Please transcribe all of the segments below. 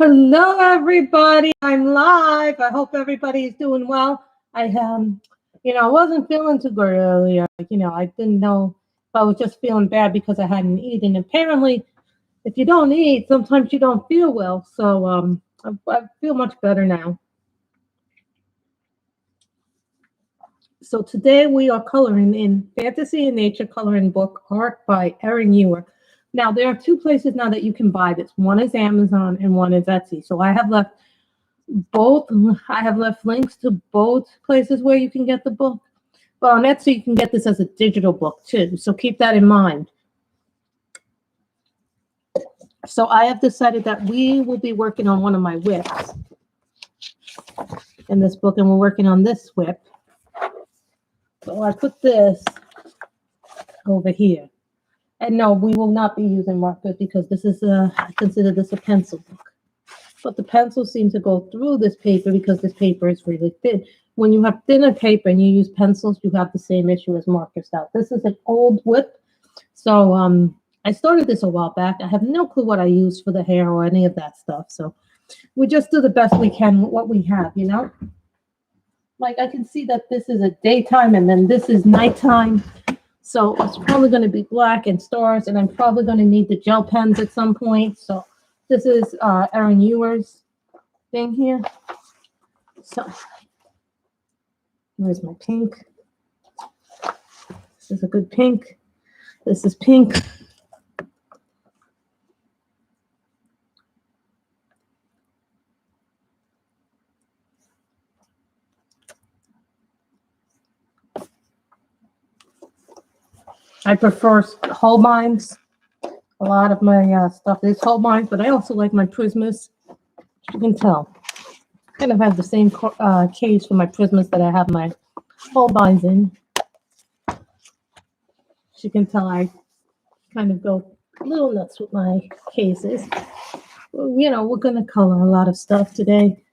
Hello, everybody. I'm live. I hope everybody is doing well. I wasn't feeling too good earlier. I didn't know if I was just feeling bad because I hadn't eaten. Apparently, if you don't eat, sometimes you don't feel well. So I feel much better now. So today we are coloring in Fantasy and Nature coloring book art by Erin Ewer. Now there are two places now that you can buy this. One is Amazon and one is Etsy. So I have left links to both places where you can get the book. But on Etsy you can get this as a digital book too. So keep that in mind. So I have decided that we will be working on one of my whips in this book, and we're working on this whip. So I put this over here. And no, we will not be using markers because this is I consider this a pencil book. But the pencils seem to go through this paper because this paper is really thin. When you have thinner paper and you use pencils, you have the same issue as markers out. This is an old whip. So I started this a while back. I have no clue what I use for the hair or any of that stuff. So we just do the best we can with what we have, Like I can see that this is a daytime and then this is nighttime. So it's probably going to be black and stars, and I'm probably going to need the gel pens at some point. So this is Erin Ewer's thing here. So here's my pink. This is a good pink. This is pink. I prefer Holbein's. A lot of my stuff is Holbein's, but I also like my Prismas. You can tell. I kind of have the same case for my Prismas that I have my Holbein's in. As you can tell, I kind of go a little nuts with my cases. We're going to color a lot of stuff today.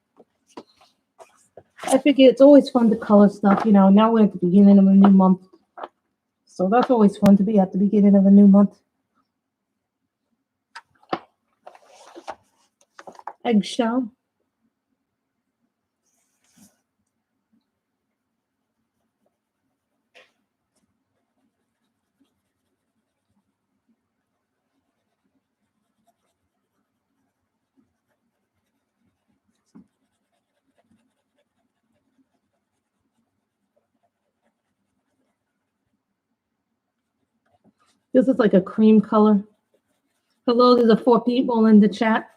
I figure it's always fun to color stuff. Now we're at the beginning of a new month. So that's always fun to be at the beginning of a new month. Eggshell. This is like a cream color. Hello, there's 4 people in the chat.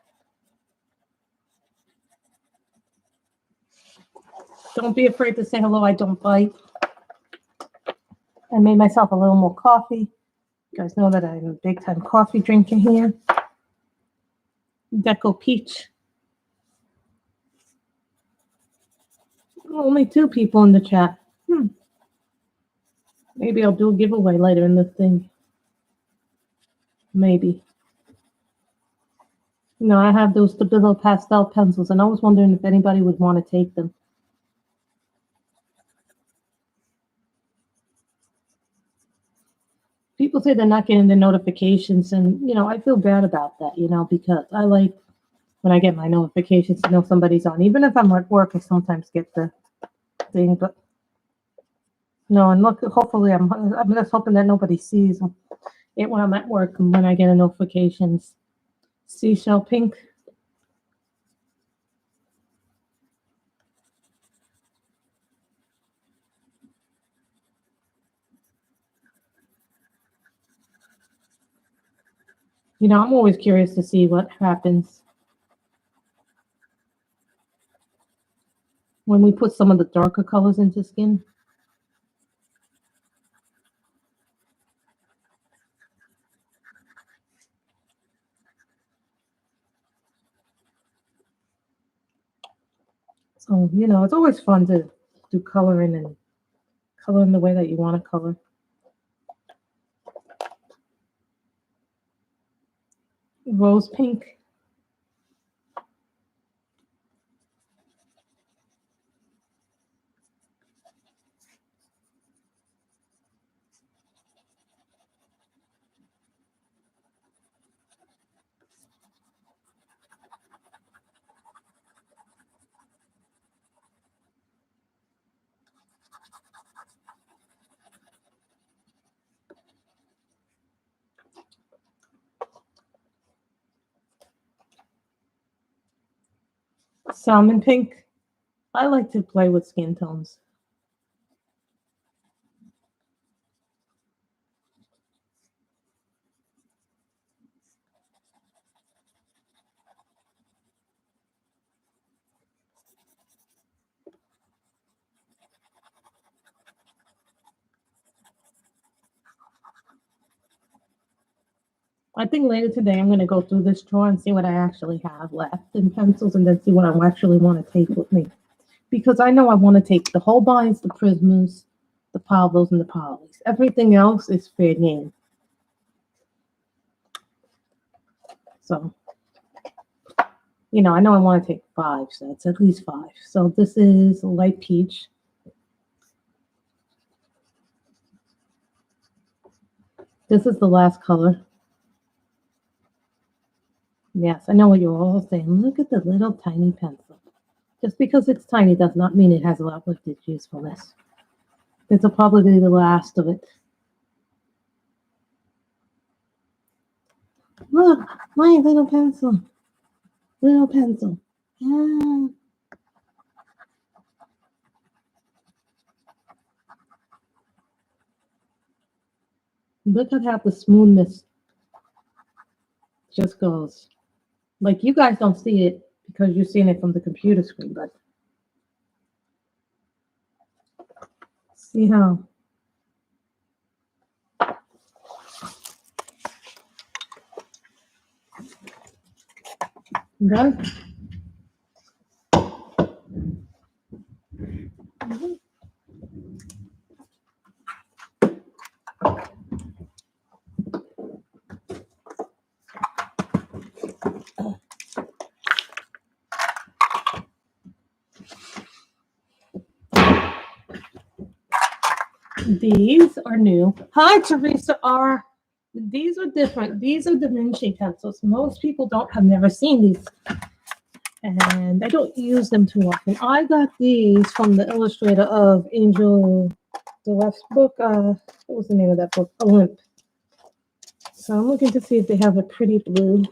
Don't be afraid to say hello. I don't bite. I made myself a little more coffee. You guys know that I'm a big time coffee drinker here. Deco Peach. Only 2 people in the chat. Maybe I'll do a giveaway later in the thing. Maybe. I have those Stabilo pastel pencils, and I was wondering if anybody would want to take them. People say they're not getting the notifications, and, I feel bad about that, because I like when I get my notifications to know somebody's on. Even if I'm at work, I sometimes get the thing, but no, and look, hopefully I'm just hoping that nobody sees it when I'm at work and when I get a notifications. Seashell pink. I'm always curious to see what happens when we put some of the darker colors into skin. So, it's always fun to do coloring and color in the way that you want to color. Rose pink. Salmon pink. I like to play with skin tones. I think later today I'm going to go through this drawer and see what I actually have left in pencils and then see what I actually want to take with me. Because I know I want to take the Holbeins, the Prismas, the Pablos, and the Polys. Everything else is fair game. So, you know, I know I want to take 5 sets, at least 5. So this is light peach. This is the last color. Yes, I know what you're all saying. Look at the little tiny pencil. Just because it's tiny does not mean it has a lot of its usefulness. This will probably be the last of it. Look, my little pencil. Little pencil. Yeah. Look at how the smoothness just goes. Like you guys don't see it because you're seeing it from the computer screen, but see how done? These are new. Hi, Teresa R. These are different. These are Da Vinci pencils. Most people have never seen these, and I don't use them too often. I got these from the illustrator of Angel Deluxe book. What was the name of that book? Olymp. So I'm looking to see if they have a pretty blue.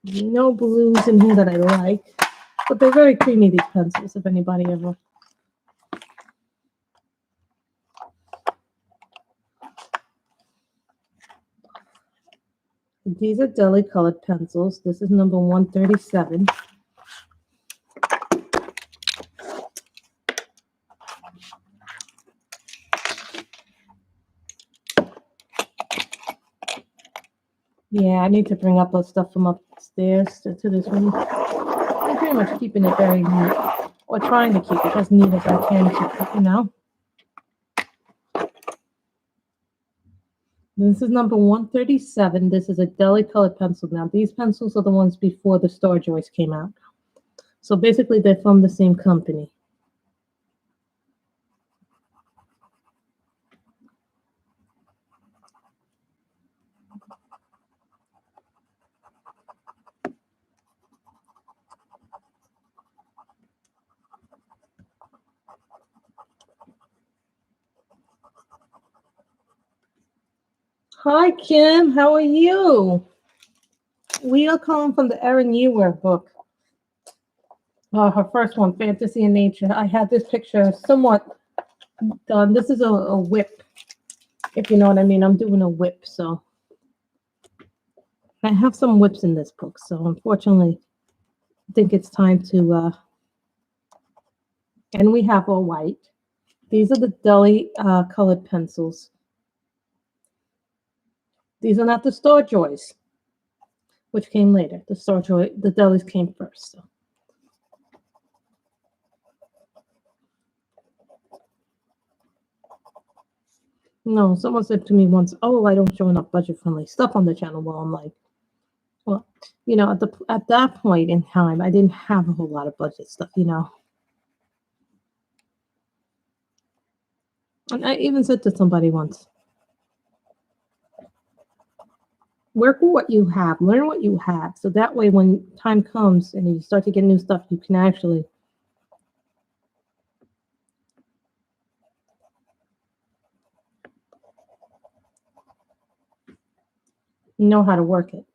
No blues in here that I like, but they're very creamy, these pencils, if anybody ever. These are deli colored pencils. This is number 137. Yeah, I need to bring up those stuff from upstairs to this room. I'm pretty much keeping it very neat, or trying to keep it as neat as I can keep it, you know. This is number 137. This is a deli colored pencil. Now, these pencils are the ones before the Star Joys came out. So basically, they're from the same company. Hi, Kim. How are you? We are calling from the Erin Ewer book. Her first one, Fantasy in Nature. I had this picture somewhat done. This is a whip, if you know what I mean. I'm doing a whip, so I have some whips in this book. So unfortunately, I think it's time to. And we have all white. These are the deli colored pencils. These are not the Star Joys, which came later. The Star Joy, the delis came first. So. No, someone said to me once, "Oh, I don't show enough budget-friendly stuff on the channel." Well, I'm like, well, you know, at that point in time, I didn't have a whole lot of budget stuff, you know. And I even said to somebody once, work with what you have, learn what you have, so that way when time comes and you start to get new stuff, you can actually know how to work it.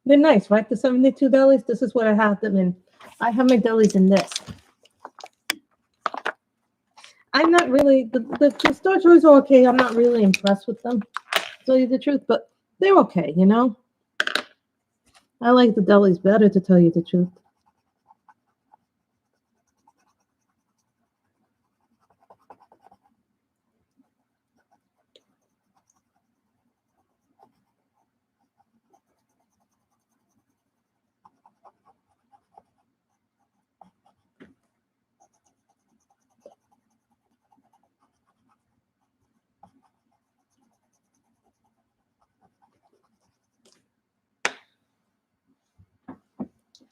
They're nice, right? The 72 delis. This is what I have them in. I have my delis in this. I'm not really the Star Toys are okay. I'm not really impressed with them, to tell you the truth, but they're okay, you know. I like the delis better, to tell you the truth.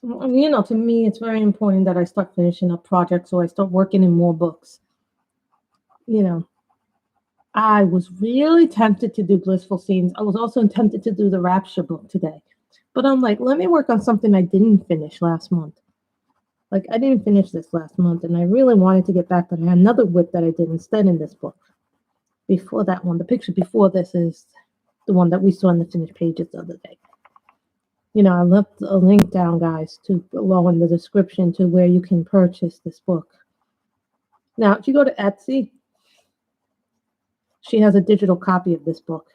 You know, to me, it's very important that I start finishing up projects, so I start working in more books. You know, I was really tempted to do Blissful Scenes. I was also tempted to do the Rapture book today. But I'm like, let me work on something I didn't finish last month. Like, I didn't finish this last month, and I really wanted to get back, but I had another whip that I did instead in this book. Before that one, the picture before this is the one that we saw in the finished pages the other day. You know, I left a link down, guys, to below in the description to where you can purchase this book. Now, if you go to Etsy, she has a digital copy of this book.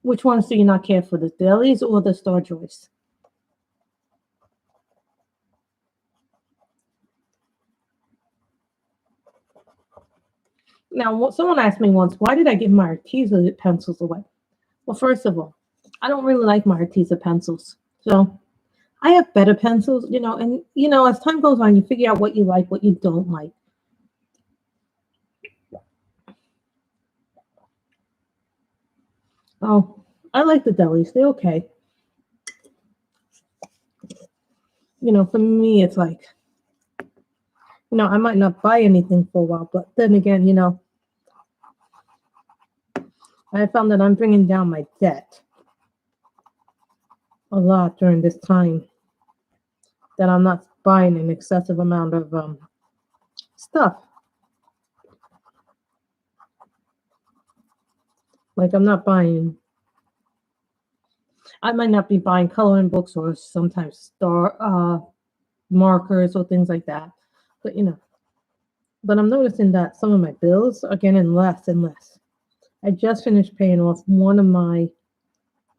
Which ones do you not care for, the dailies or the Star Joys? Now, someone asked me once, why did I give my Arteza pencils away? Well, first of all, I don't really like my Arteza pencils. So I have better pencils, you know, and, you know, as time goes on, you figure out what you like, what you don't like. Oh, I like the delis. They're okay. You know, for me, it's like, you know, I might not buy anything for a while, but then again, you know, I found that I'm bringing down my debt a lot during this time, that I'm not buying an excessive amount of stuff. Like, I'm not buying, I might not be buying coloring books or sometimes star markers or things like that. But, you know, but I'm noticing that some of my bills are getting less and less. I just finished paying off one of my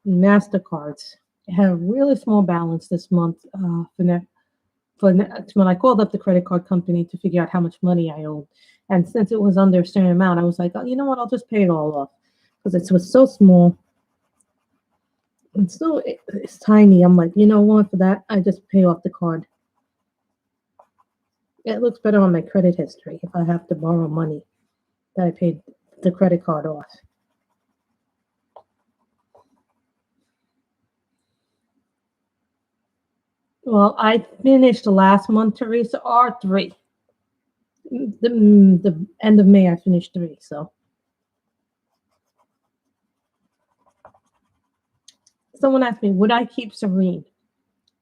MasterCards. I had a really small balance this month when I called up the credit card company to figure out how much money I owed. And since it was under a certain amount, I was like, oh, you know what? I'll just pay it all off because it was so small. And so it's tiny. I'm like, you know what? For that, I just pay off the card. It looks better on my credit history if I have to borrow money that I paid the credit card off. Well, I finished last month, Teresa, R3. The end of May, I finished 3. So someone asked me, would I keep Serene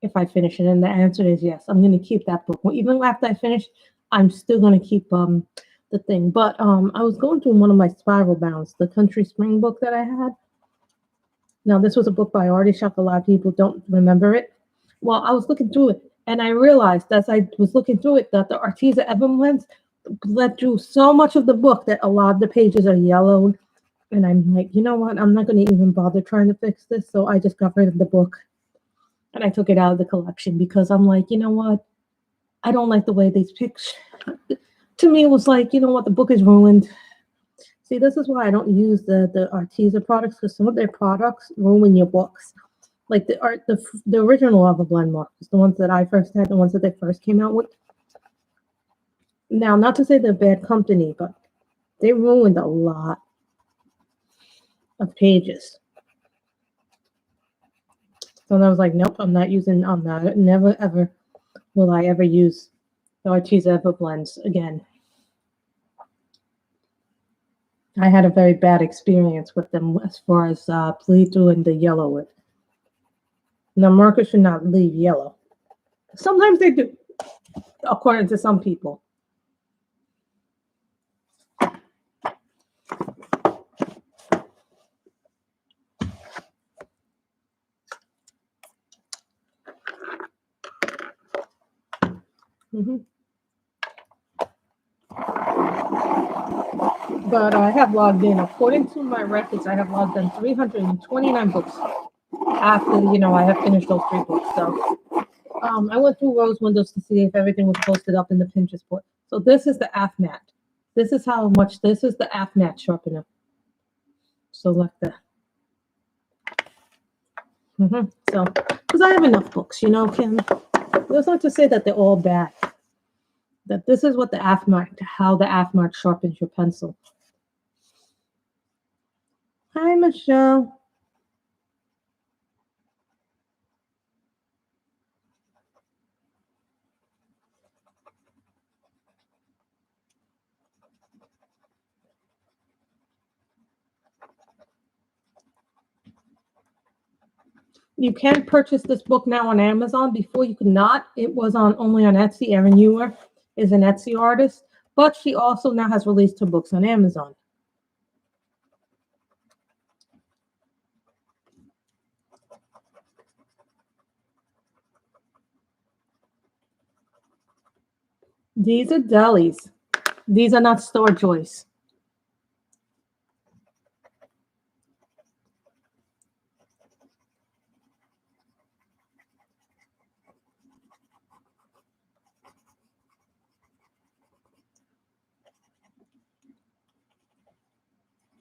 if I finish it? And the answer is yes. I'm going to keep that book. Well, even after I finish, I'm still going to keep the thing. But I was going through one of my spiral bounds, the Country Spring book that I had. Now, this was a book by Artie Shop. A lot of people don't remember it. Well, I was looking through it, and I realized as I was looking through it that the Arteza Ebon blends led through so much of the book that a lot of the pages are yellowed. And I'm like, you know what? I'm not going to even bother trying to fix this. So I just got rid of the book. And I took it out of the collection because I'm like, you know what? I don't like the way these pictures. To me, it was like, you know what? The book is ruined. See, this is why I don't use the Arteza products, because some of their products ruin your books. Like the original Lava Blend markers, the ones that I first had, the ones that they first came out with. Now, not to say they're bad company, but they ruined a lot of pages. So I was like, nope, I'm not using, I'm not, never ever will I ever use the Arteza Ebon blends again. I had a very bad experience with them as far as bleed through and the yellow with. Now, markers should not leave yellow. Sometimes they do, according to some people. Mhm. But I have logged in. According to my records, I have logged in 329 books after, I have finished those 3 books. So I went through Rose Windows to see if everything was posted up in the Pinterest board. So this is the AFMAT. This is how much, this is the AFMAT sharpener. So like that. So, because I have enough books, Kim. That's not to say that they're all bad. That this is what the AFMAT, how the AFMAT sharpens your pencil. Hi, Michelle. You can purchase this book now on Amazon. Before you could not. It was on only on Etsy. Erin Ewer is an Etsy artist, but she also now has released her books on Amazon. These are delis. These are not store joys.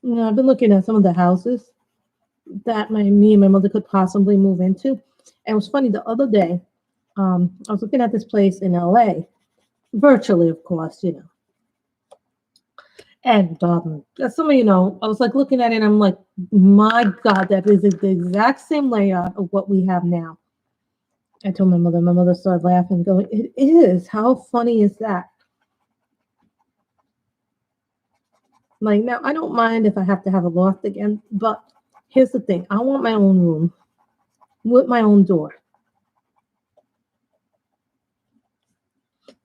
I've been looking at some of the houses that me and my mother could possibly move into. And it was funny the other day. I was looking at this place in LA, virtually, of course, And some of I was like looking at it, and I'm like, my God, that is the exact same layout of what we have now. I told my mother. My mother started laughing, going, "It is. How funny is that?" Like now, I don't mind if I have to have a loft again, but here's the thing: I want my own room with my own door.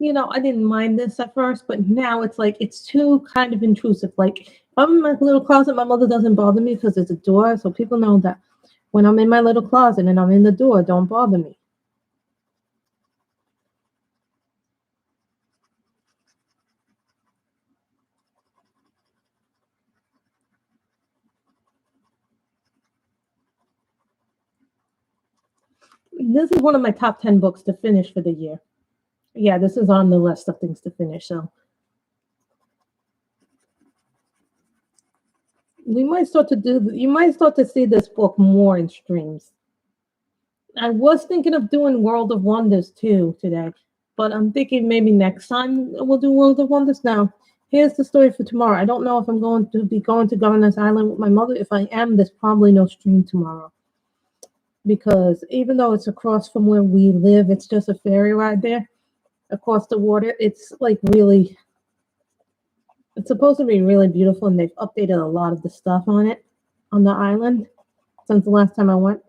I didn't mind this at first, but now it's like it's too kind of intrusive. Like I'm in my little closet, my mother doesn't bother me because it's a door, so people know that when I'm in my little closet and I'm in the door, don't bother me. This is one of my top 10 books to finish for the year. Yeah, this is on the list of things to finish. So you might start to see this book more in streams. I was thinking of doing World of Wonders too today, but I'm thinking maybe next time we'll do World of Wonders. Now, here's the story for tomorrow. I don't know if I'm going to be going to Governor's Island with my mother. If I am, there's probably no stream tomorrow. Because even though it's across from where we live, it's just a ferry ride there across the water. It's supposed to be really beautiful, and they've updated a lot of the stuff on it, on the island, since the last time I went.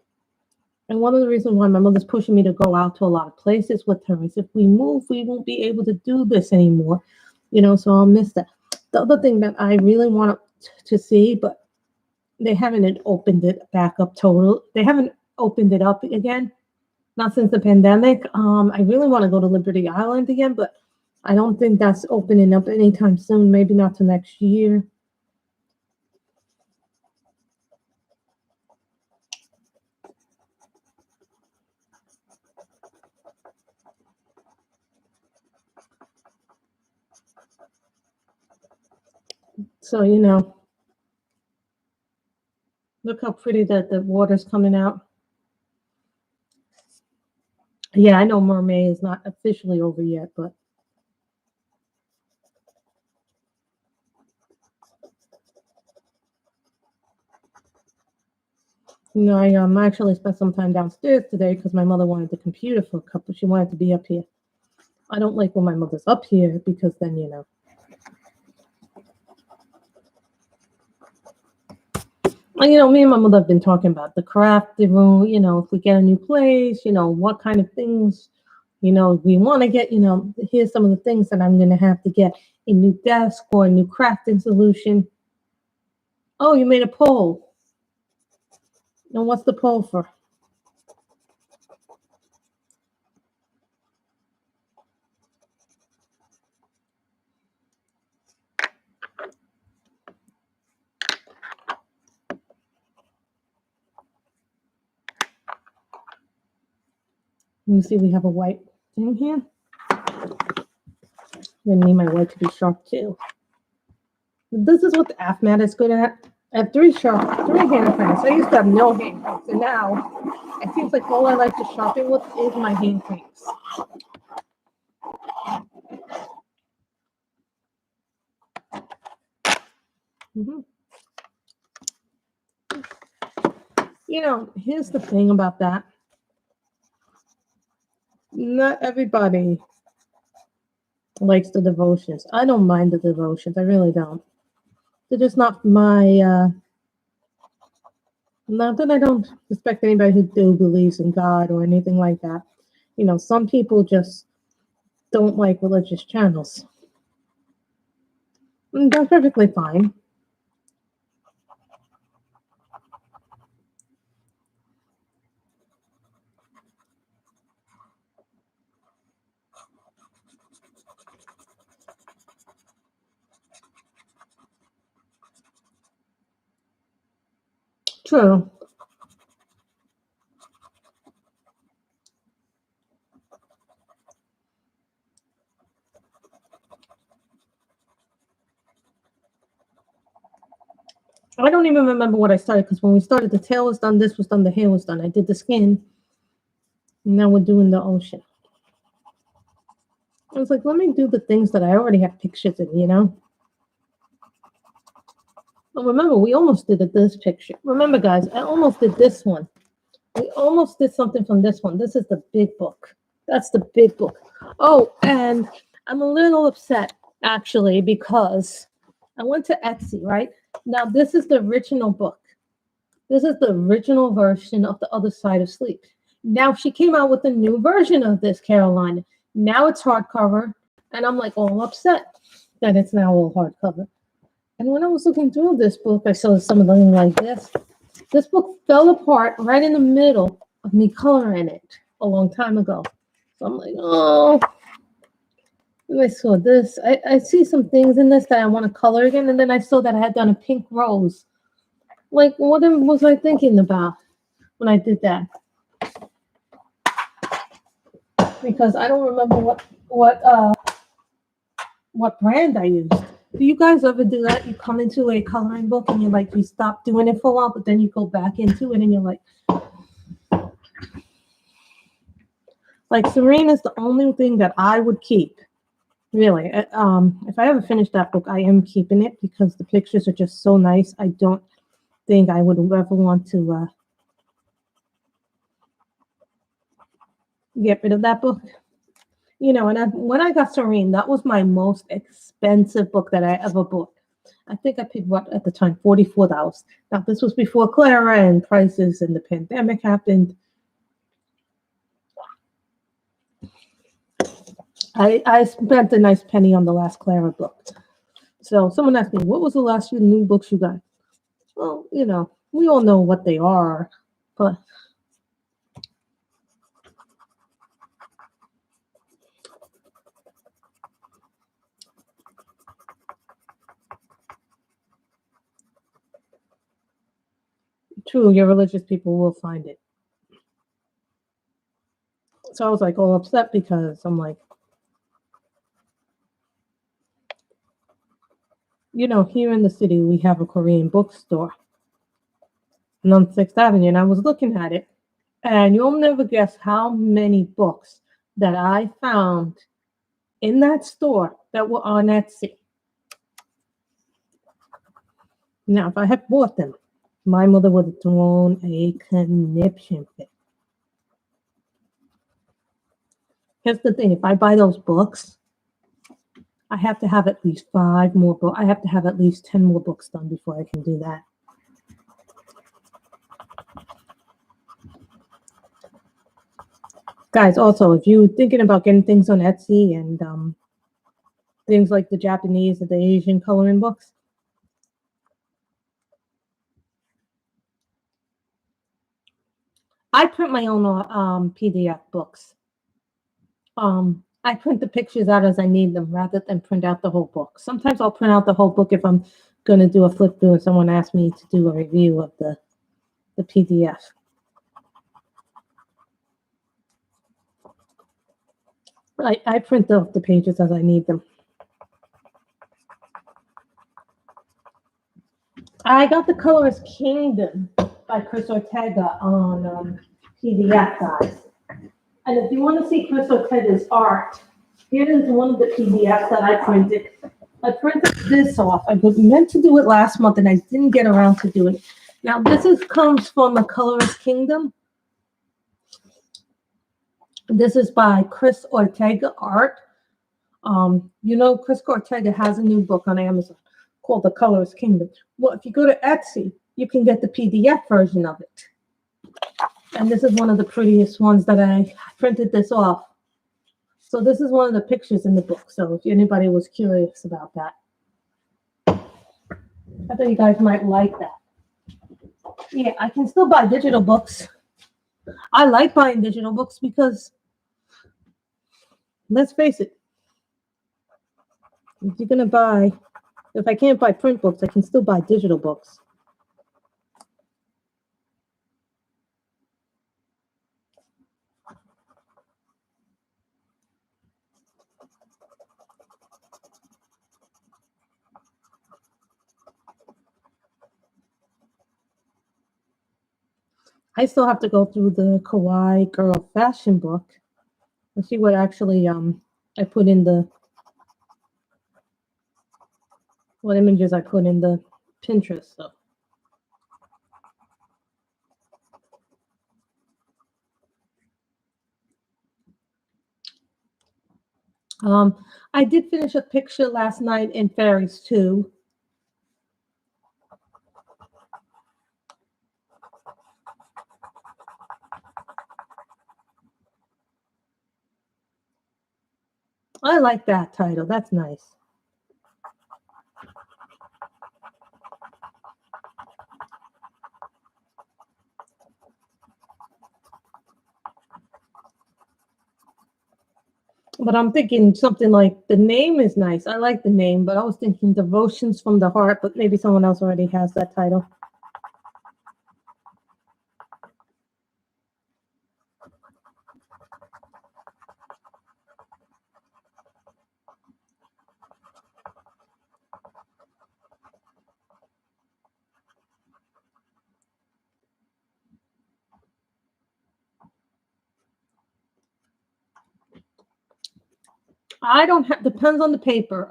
And one of the reasons why my mother's pushing me to go out to a lot of places with her is if we move, we won't be able to do this anymore, so I'll miss that. The other thing that I really want to see, but they haven't opened it back up total. They haven't opened it up again, not since the pandemic. I really want to go to Liberty Island again, but I don't think that's opening up anytime soon. Maybe not till next year. So, look how pretty that the water's coming out. Yeah, I know Mermaid is not officially over yet, but I actually spent some time downstairs today because my mother wanted the computer for a couple. She wanted to be up here. I don't like when my mother's up here because then me and my mother have been talking about the craft room. If we get a new place, what kind of things, we want to get. Here's some of the things that I'm going to have to get: a new desk or a new crafting solution. Oh, you made a poll. And what's the poll for? Let me see, we have a white thing here. I need my white to be sharp too. This is what the AFMAT is good at. I have three hand cranks. I used to have no hand cranks, and now it seems like all I like to sharpen with is my hand cranks. You know, here's the thing about that. Not everybody likes the devotions. I don't mind the devotions. I really don't. They're just not my, not that I don't respect anybody who believes in God or anything like that. You know, some people just don't like religious channels. And that's perfectly fine. True. I don't even remember what I started, because when we started, the tail was done, this was done, the hair was done. I did the skin. And now we're doing the ocean. I was like, let me do the things that I already have pictures in, you know? But remember, we almost did this picture. Remember, guys, I almost did this one. We almost did something from this one. This is the big book. That's the big book. Oh, and I'm a little upset, actually, because I went to Etsy, right? Now, this is the original book. This is the original version of The Other Side of Sleep. Now, she came out with a new version of this, Caroline. Now it's hardcover, and I'm like all upset that it's now all hardcover. And when I was looking through this book, I saw some of them like this. This book fell apart right in the middle of me coloring it a long time ago. So I'm like, oh. And I saw this. I see some things in this that I want to color again. And then I saw that I had done a pink rose. Like, what was I thinking about when I did that? Because I don't remember what brand I used. Do you guys ever do that? You come into a coloring book and you stop doing it for a while, but then you go back into it and you're like Serene is the only thing that I would keep. Really. If I ever finish that book, I am keeping it because the pictures are just so nice. I don't think I would ever want to get rid of that book. You know, and when I got Serene, that was my most expensive book that I ever bought. I think I paid, what, at the time, $44. Now, this was before Clara and prices and the pandemic happened. I spent a nice penny on the last Clara book. So someone asked me, what was the last few new books you got? Well, you know, we all know what they are, but true, your religious people will find it. So I was like all upset because I'm like, you know, here in the city, we have a Korean bookstore on 6th Avenue, and I was looking at it, and you'll never guess how many books that I found in that store that were on Etsy. Now, if I had bought them, my mother would have thrown a conniption fit. Here's the thing, if I buy those books, I have to have at least 5 more books. I have to have at least 10 more books done before I can do that. Guys, also, if you're thinking about getting things on Etsy and things like the Japanese or the Asian coloring books, I print my own PDF books. I print the pictures out as I need them rather than print out the whole book. Sometimes I'll print out the whole book if I'm going to do a flip through and someone asks me to do a review of the PDF. I print off the pages as I need them. I got The Colorist Kingdom by Chris Ortega on PDF, guys. And if you want to see Chris Ortega's art, here is one of the PDFs that I printed. I printed this off. I was meant to do it last month and I didn't get around to doing it. Now, comes from The Colorist Kingdom. This is by Chris Ortega Art. Chris Ortega has a new book on Amazon called The Colorist Kingdom. Well, if you go to Etsy, you can get the PDF version of it. And this is one of the prettiest ones that I printed this off. So this is one of the pictures in the book. So if anybody was curious about that, I thought you guys might like that. Yeah, I can still buy digital books. I like buying digital books because, let's face it, if I can't buy print books, I can still buy digital books. I still have to go through the Kawaii Girl fashion book and see what actually I put in what images I put in the Pinterest stuff. I did finish a picture last night in Fairies 2. I like that title. That's nice. But I'm thinking something like the name is nice. I like the name, but I was thinking Devotions from the Heart, but maybe someone else already has that title. I don't have, depends on the paper.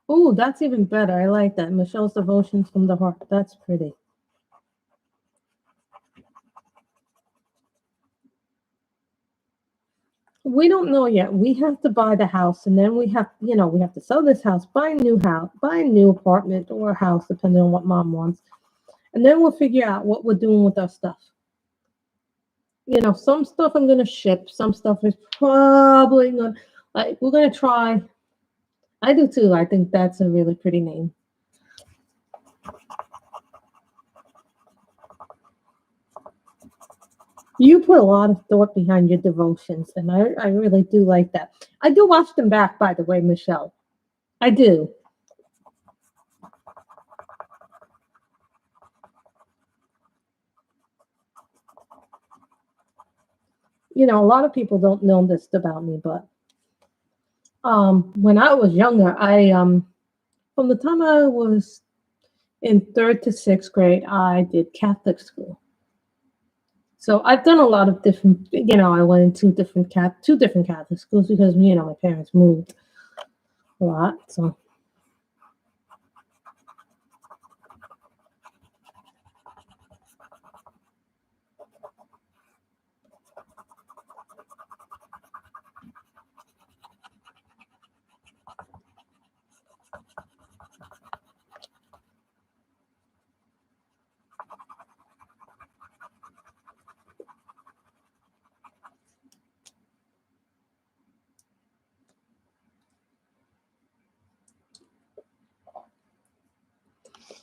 Oh, that's even better. I like that. Michelle's Devotions from the Heart. That's pretty. We don't know yet. We have to buy the house, and then we have to sell this house, buy a new house, buy a new apartment or house, depending on what mom wants. And then we'll figure out what we're doing with our stuff. Some stuff I'm going to ship. Some stuff is probably going to, we're going to try. I do too. I think that's a really pretty name. You put a lot of thought behind your devotions, and I really do like that. I do watch them back, by the way, Michelle. I do. A lot of people don't know this about me, but when I was younger, from the time I was in 3rd to 6th grade, I did Catholic school. So I've done a lot of different, I went into two different Catholic schools because, my parents moved a lot. So.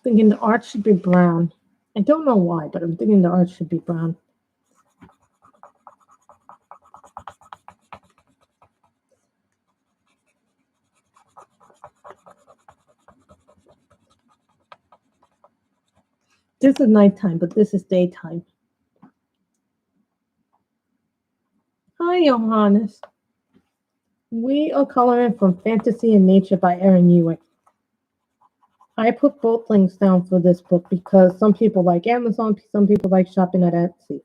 Thinking the art should be brown. I don't know why, but I'm thinking the art should be brown. This is nighttime, but this is daytime. Hey, Johannes. We are coloring from Fantasy and Nature by Erin Ewer. I put both links down for this book because some people like Amazon, some people like shopping at Etsy.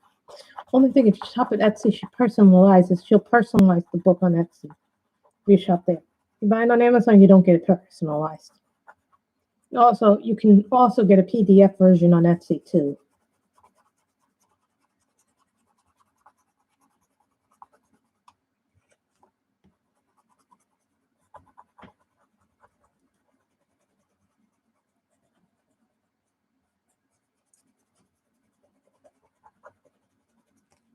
Only thing, if you shop at Etsy, she'll personalize the book on Etsy. If you shop there. You buy it on Amazon, you don't get it personalized. Also, you can also get a PDF version on Etsy too.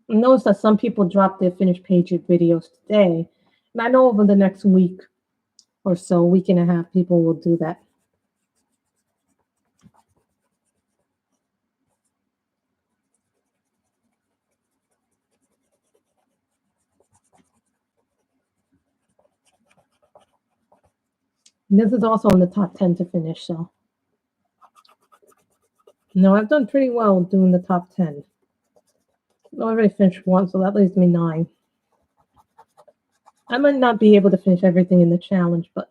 Notice that some people drop their finished page videos today. And I know over the next week or so, week and a half, people will do that. And this is also in the top 10 to finish, so. No, I've done pretty well doing the top 10. I already finished one, so that leaves me 9. I might not be able to finish everything in the challenge, but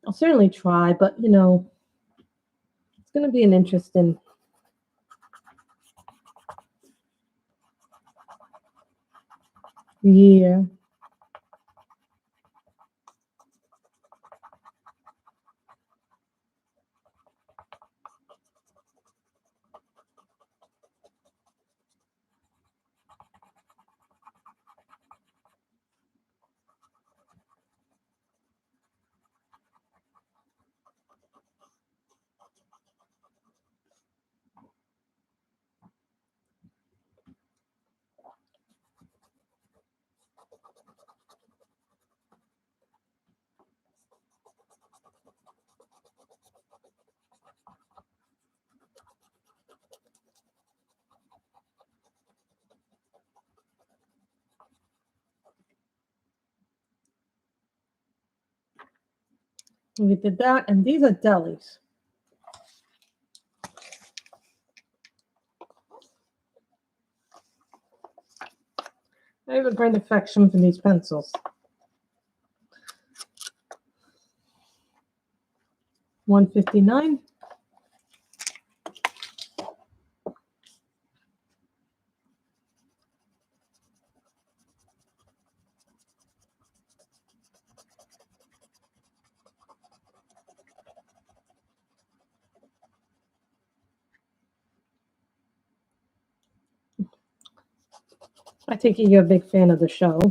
I'll certainly try. But, you know, it's going to be an interesting year. We did that, and these are delis. I have a great affection for these pencils. 159. I take it you're a big fan of the show.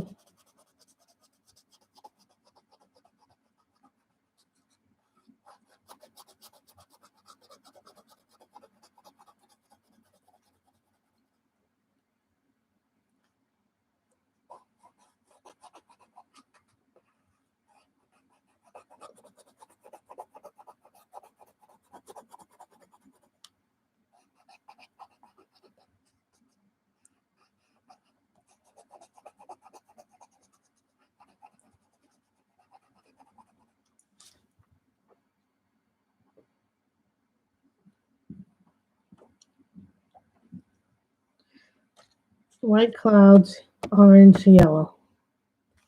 White clouds, orange, yellow.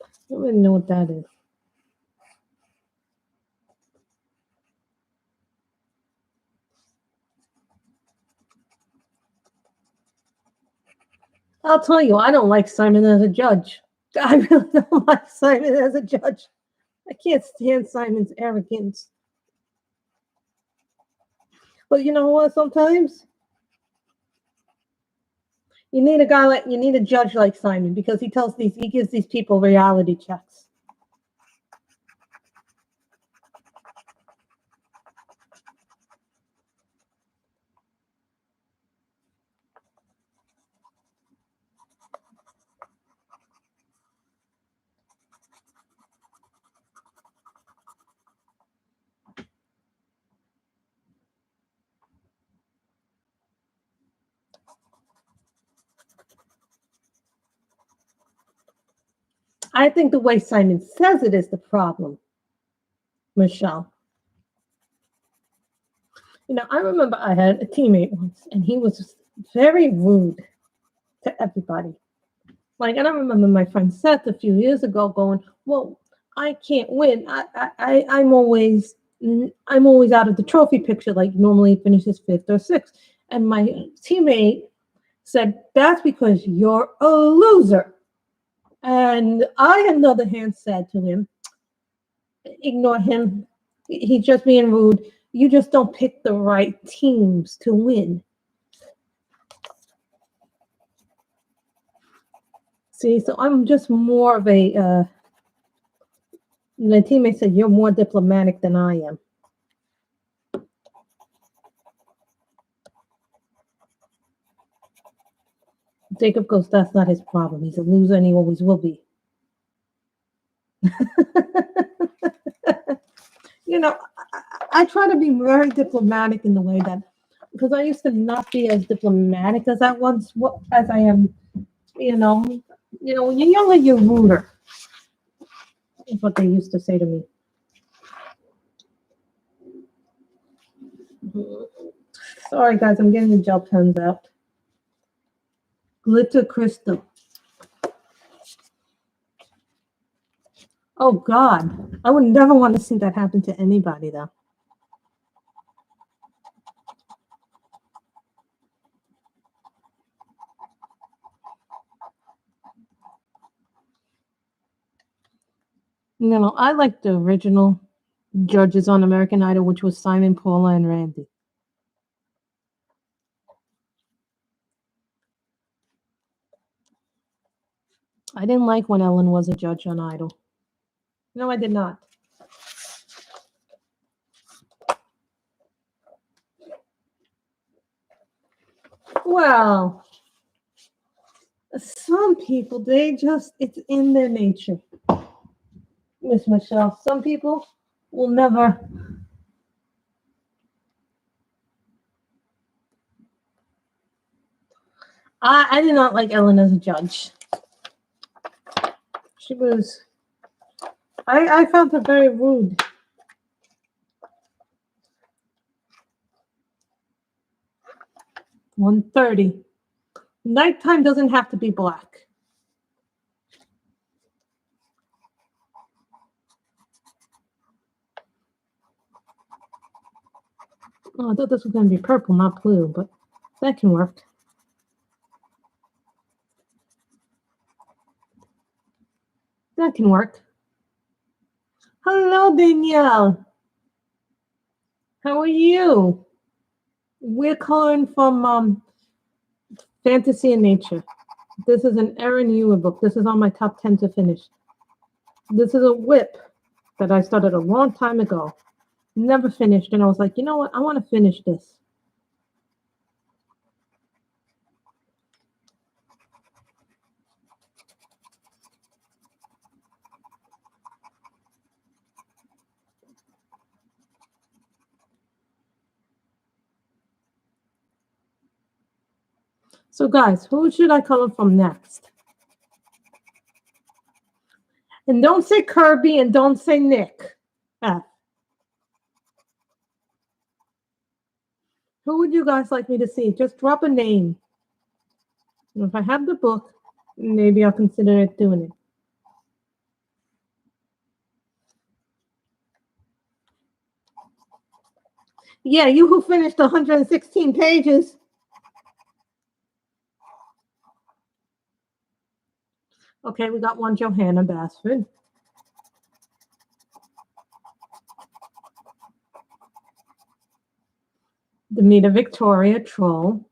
I don't even know what that is. I'll tell you, I don't like Simon as a judge. I really don't like Simon as a judge. I can't stand Simon's arrogance. But you know what? Sometimes you need a judge like Simon because he gives these people reality checks. I think the way Simon says it is the problem, Michelle. You know, I remember I had a teammate once, and he was very rude to everybody. Like, and I remember my friend Seth a few years ago going, "Well, I can't win. I'm always out of the trophy picture. Like normally he finishes fifth or sixth." And my teammate said, "That's because you're a loser." And I, on the other hand, said to him, "Ignore him. He's just being rude. You just don't pick the right teams to win." See, so I'm just more of a. My teammate said, "You're more diplomatic than I am." Jacob goes, "That's not his problem. He's a loser and he always will be." You know, I try to be very diplomatic in the way that, because I used to not be as diplomatic as I once, as I am. You know, when you're younger, you're ruder. Is what they used to say to me. Sorry, guys, I'm getting the gel pens out. Glitter crystal. Oh God, I would never want to see that happen to anybody, though. I like the original judges on American Idol, which was Simon, Paula, and Randy. I didn't like when Ellen was a judge on Idol. No, I did not. Well, some people, it's in their nature. Miss Michelle, some people will never. I did not like Ellen as a judge. She was. I found her very rude. $130. Nighttime doesn't have to be black. Oh, I thought this was going to be purple, not blue, but that can work. That can work. Hello, Danielle. How are you? We're calling from Fantasy and Nature. This is an Erin Ewer book. This is on my top 10 to finish. This is a whip that I started a long time ago. Never finished. And I was like, you know what? I want to finish this. So, guys, who should I color from next? And don't say Kirby and don't say Nick. Who would you guys like me to see? Just drop a name. And if I have the book, maybe I'll consider it doing it. Yeah, you who finished 116 pages. Okay, we got one Johanna Basford. Demita Victoria Troll.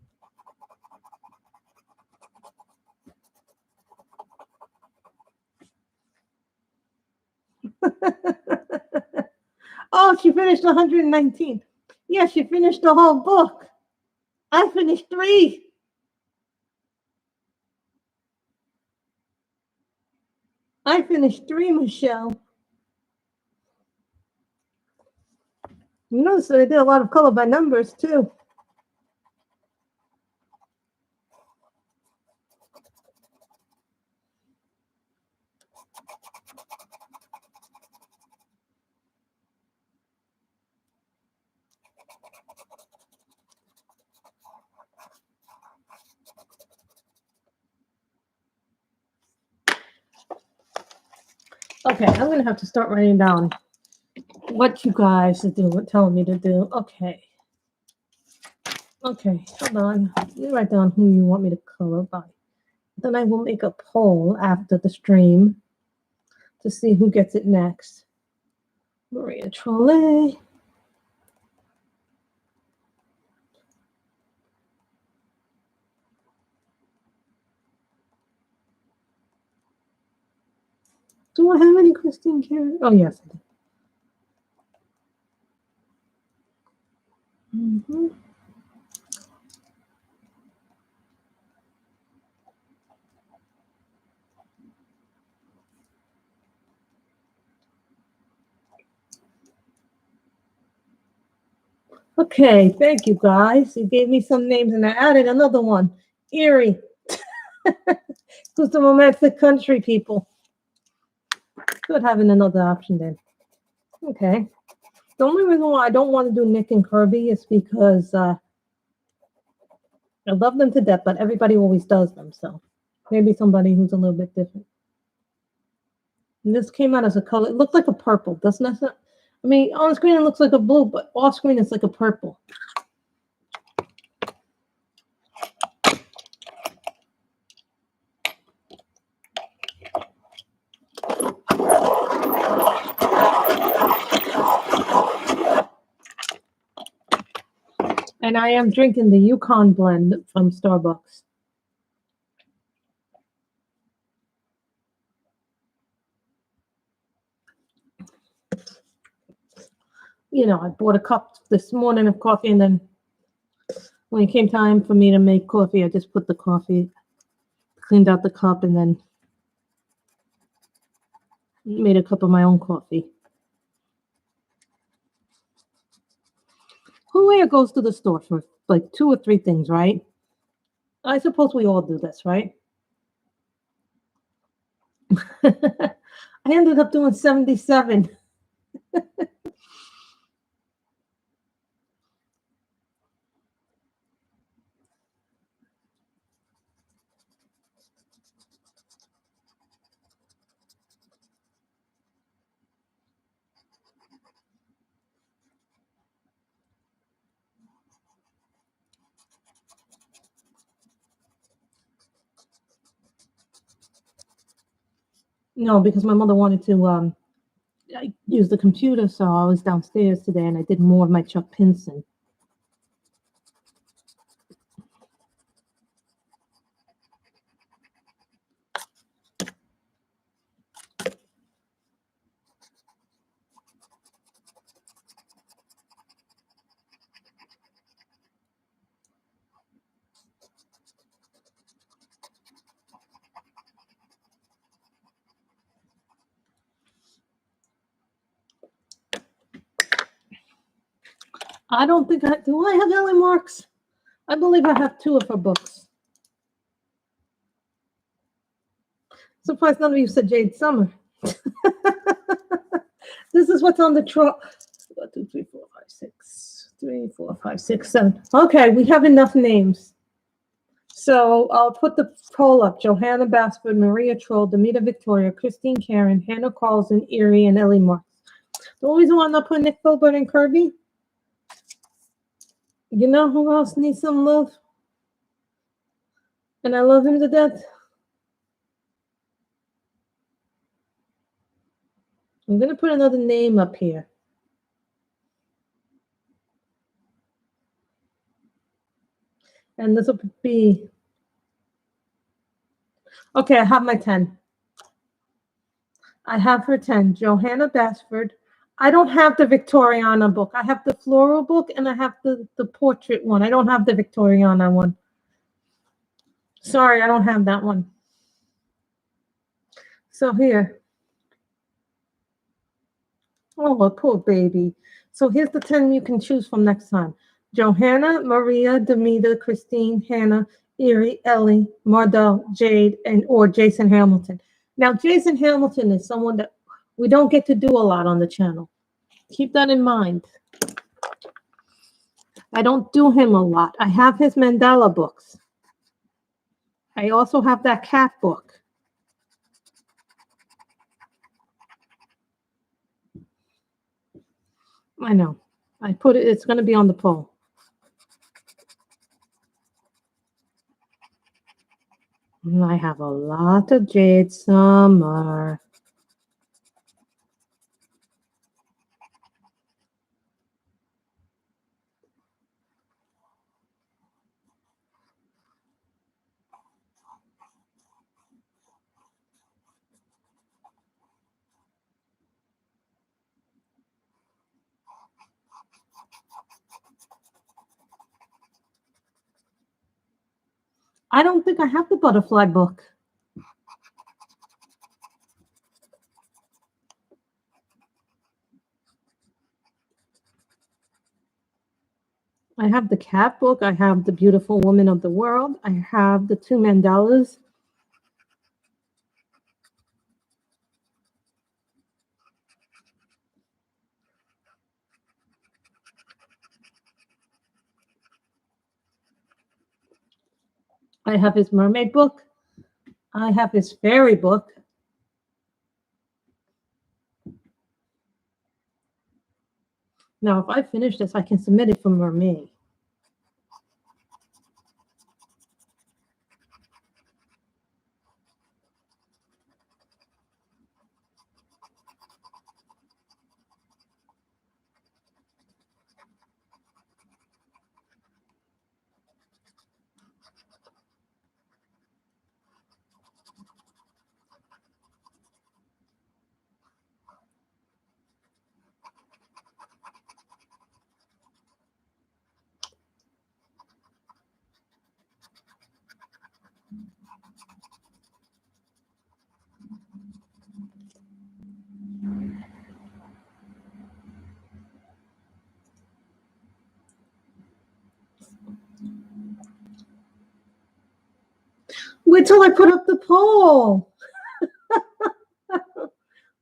Oh, she finished 119. Yeah, she finished the whole book. I finished 3. I finished 3, Michelle. So they did a lot of color by numbers, too. Okay, I'm going to have to start writing down what you guys are doing, telling me to do. Okay. Okay, hold on. Let me write down who you want me to color by. Then I will make a poll after the stream to see who gets it next. Maria Trolle. Do I have any Christine Karen? Oh, yes, I do. Mm-hmm. Okay, thank you guys. You gave me some names and I added another one. Erie. Who's the romantic country people? Good having another option then. Okay. The only reason why I don't want to do Nick and Kirby is because I love them to death, but everybody always does them. So maybe somebody who's a little bit different. And this came out as a color. It looked like a purple, doesn't it? I mean, on screen it looks like a blue, but off screen it's like a purple. And I am drinking the Yukon blend from Starbucks. You know, I bought a cup this morning of coffee, and then when it came time for me to make coffee, I just put the coffee, cleaned out the cup, and then made a cup of my own coffee. Who here goes to the store for like 2 or 3 things, right? I suppose we all do this, right? I ended up doing 77. No, because my mother wanted to use the computer, so I was downstairs today and I did more of my Chuck Pinson. I don't think do I have Ellen Marks? I believe I have 2 of her books. Surprised none of you said Jade Summer. This is what's on the draw. 1, 2, 3, 4, 5, 6. 3, 4, 5, 6, 7. Okay, we have enough names. So I'll put the poll up. Johanna Basford, Maria Troll, Demita Victoria, Christine Karen, Hannah Carlson, Erie, and Ellie Marks. The only reason why I'm not putting Nick Filbert and Kirby, you know who else needs some love? And I love him to death. I'm going to put another name up here. And this will be... Okay, I have my 10. I have her 10. Johanna Basford. I don't have the Victoriana book. I have the floral book and I have the portrait one. I don't have the Victoriana one. Sorry, I don't have that one. So here. Oh, poor baby. So here's the 10 you can choose from next time. Johanna, Maria, Demita, Christine, Hannah, Erie, Ellie, Mardell, Jade, or Jason Hamilton. Now, Jason Hamilton is someone that we don't get to do a lot on the channel. Keep that in mind. I don't do him a lot. I have his Mandela books. I also have that cat book. I know. I put it, it's going to be on the poll. And I have a lot of Jade Summer. I don't think I have the butterfly book. I have the cat book. I have the Beautiful Woman of the World. I have the two mandalas. I have his mermaid book. I have his fairy book. Now, if I finish this, I can submit it for mermaid. Wait till I put up the poll.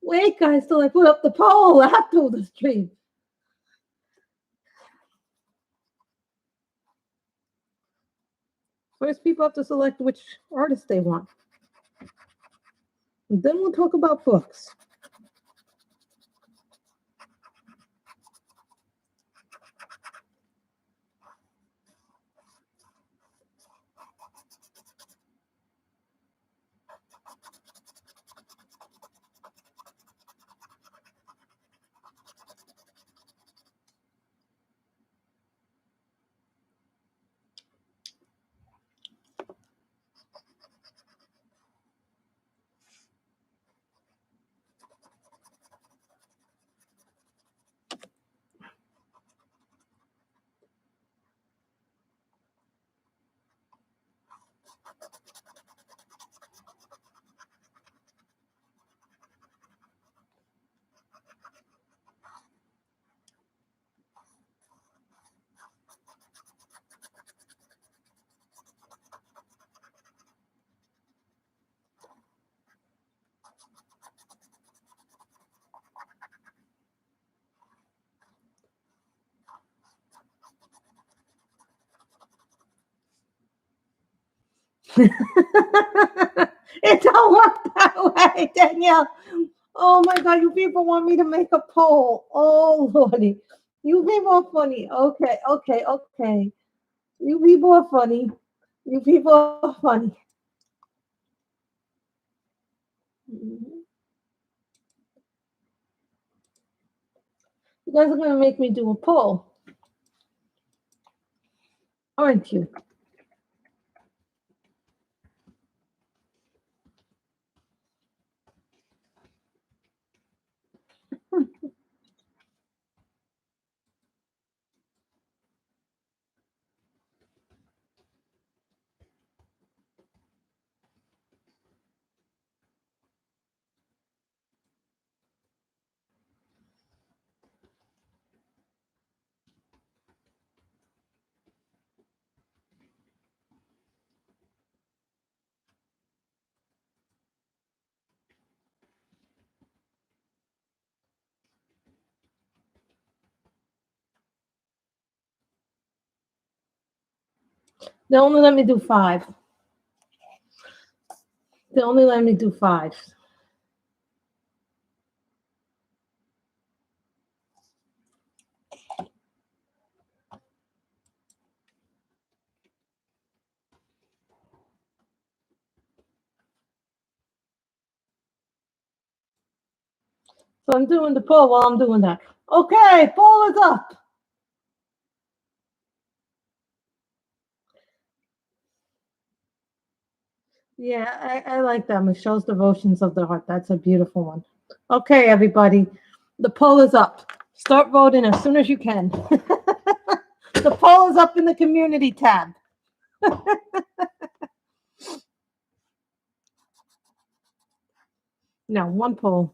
Wait, guys, till I put up the poll after the stream. First, people have to select which artist they want. And then we'll talk about books. It don't work that way, Danielle. Oh my God, you people want me to make a poll. Oh Lordy. You people are funny. Okay. You people are funny. You people are funny. You guys are going to make me do a poll. Aren't you? They only let me do 5. They only let me do 5. So I'm doing the poll while I'm doing that. Okay, poll is up. Yeah, I like that. Michelle's Devotions of the Heart. That's a beautiful one. Okay, everybody. The poll is up. Start voting as soon as you can. The poll is up in the community tab. No, one poll.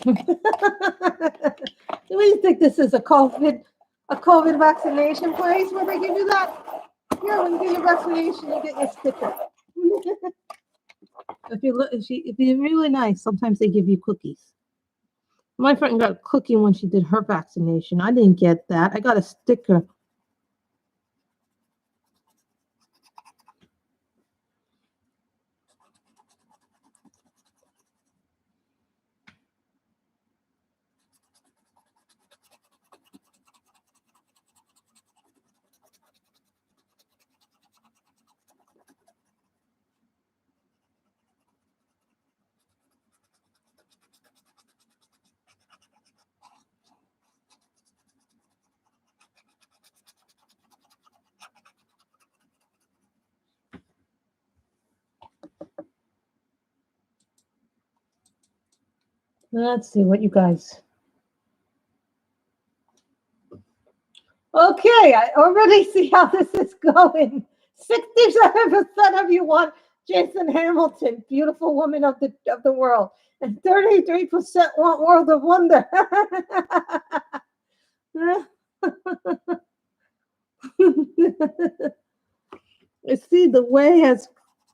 Do you think this is a COVID vaccination place where they give you that? Yeah, when you get your vaccination, you get your sticker. If you're really nice, sometimes they give you cookies. My friend got a cookie when she did her vaccination. I didn't get that. I got a sticker. Let's see what you guys. Okay, I already see how this is going. 67% of you want Jason Hamilton, beautiful woman of the world, and 33% want World of Wonder. See, the way has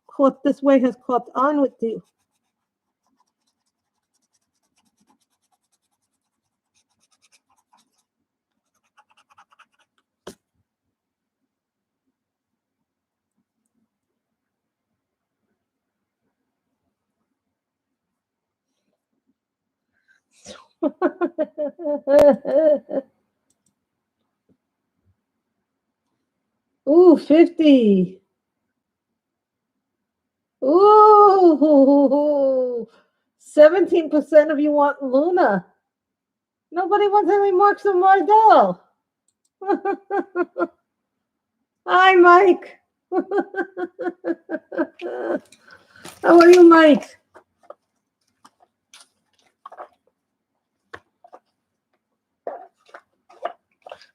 caught this way has caught on with you. Ooh, 50. Ooh, 17% of you want Luna. Nobody wants any Marks of Mardell. Hi, Mike. How are you, Mike?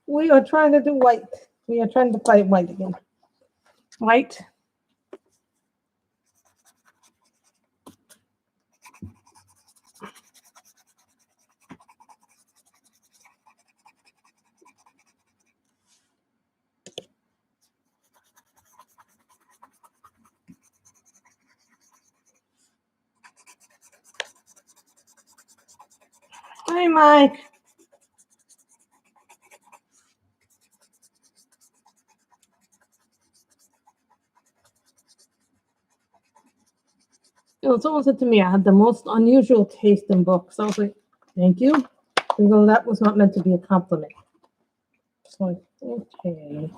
We are trying to do white. We are trying to fight white again. White. Hi, Mike. Someone said to me I had the most unusual taste in books. I was like, thank you. Although that was not meant to be a compliment. So, okay.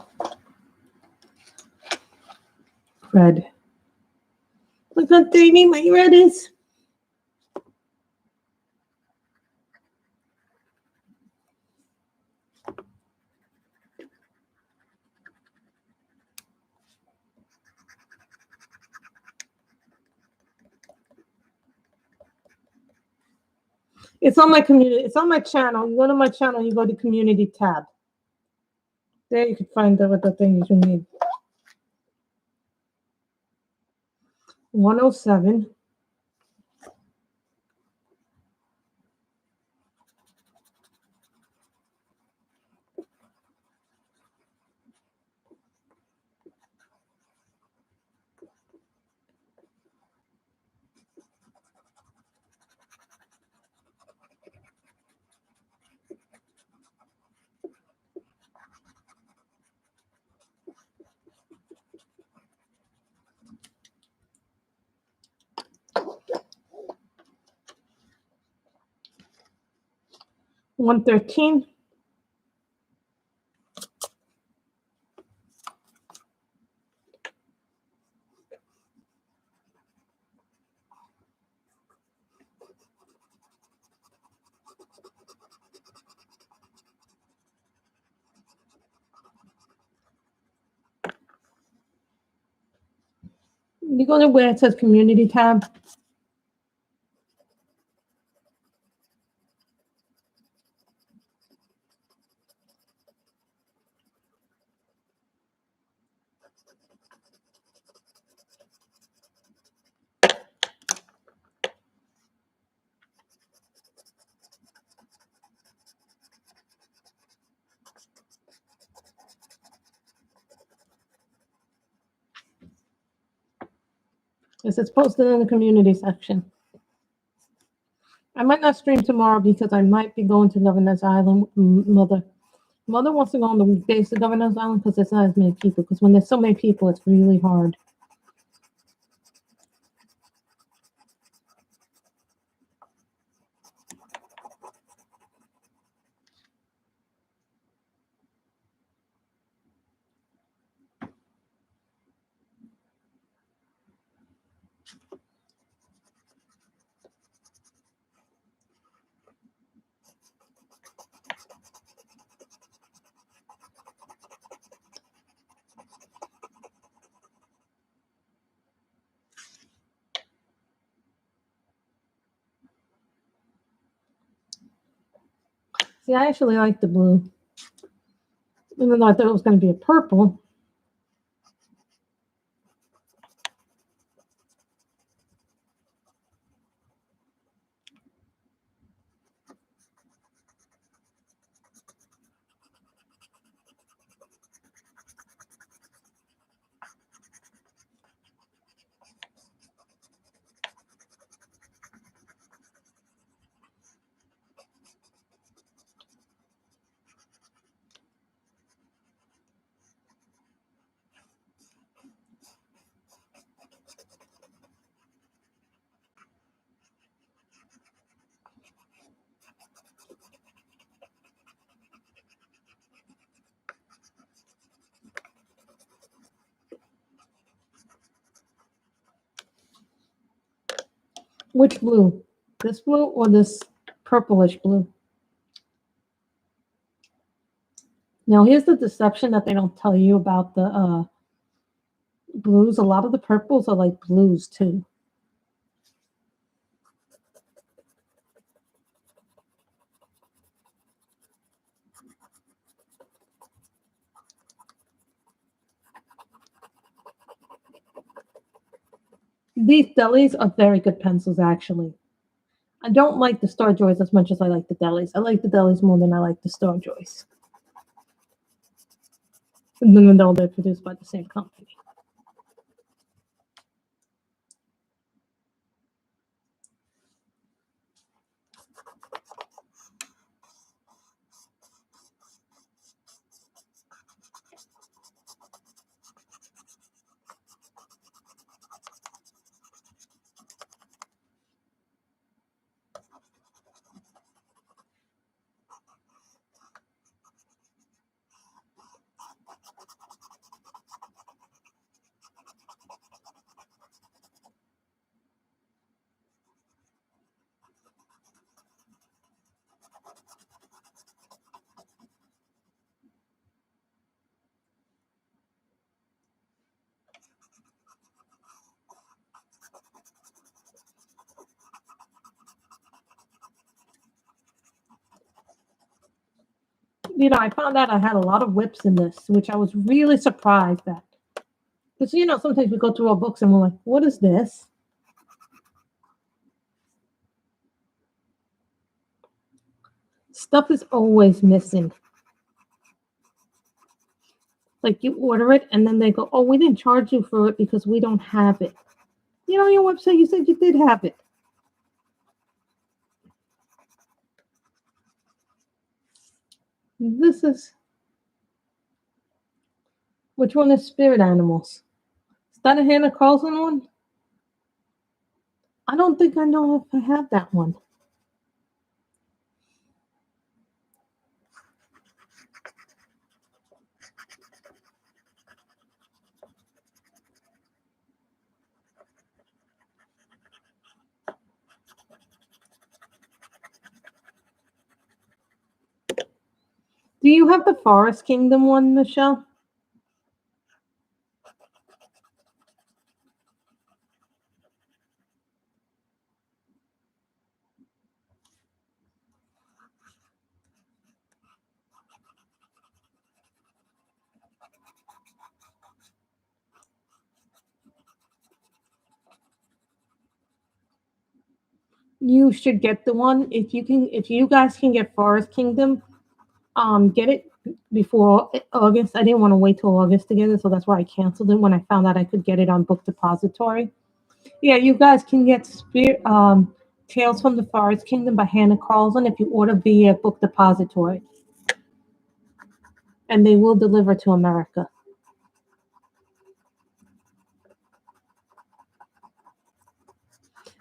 Red. Look how tiny my red is. It's on my community. It's on my channel. You go to my channel, you go to community tab. There you can find what the things you need. 107. 113. You go to where it says community tab. It's posted in the community section. I might not stream tomorrow because I might be going to Governor's Island with Mother. Mother wants to go on the weekdays to Governor's Island because there's not as many people. Because when there's so many people, it's really hard. See, I actually like the blue. Even though I thought it was going to be a purple. Which blue? This blue or this purplish blue? Now, here's the deception that they don't tell you about the blues. A lot of the purples are like blues, too. These delis are very good pencils, actually. I don't like the Star Joys as much as I like the delis. I like the delis more than I like the Star Joys. Even though they're produced by the same company. You know, I found out I had a lot of whips in this, which I was really surprised at. Because, you know, sometimes we go through our books and we're like, what is this? Stuff is always missing. Like you order it and then they go, oh, we didn't charge you for it because we don't have it. You know, on your website, you said you did have it. This is, which one is Spirit Animals? Is that a Hannah Carlson one? I don't think I know if I have that one. Do you have the Forest Kingdom one, Michelle? You should get the one if you can. If you guys can get Forest Kingdom, get it before August. I didn't want to wait till August to get it, so that's why I canceled it when I found out I could get it on Book Depository. Yeah, you guys can get Tales from the Forest Kingdom by Hannah Carlson if you order via Book Depository, and they will deliver to America.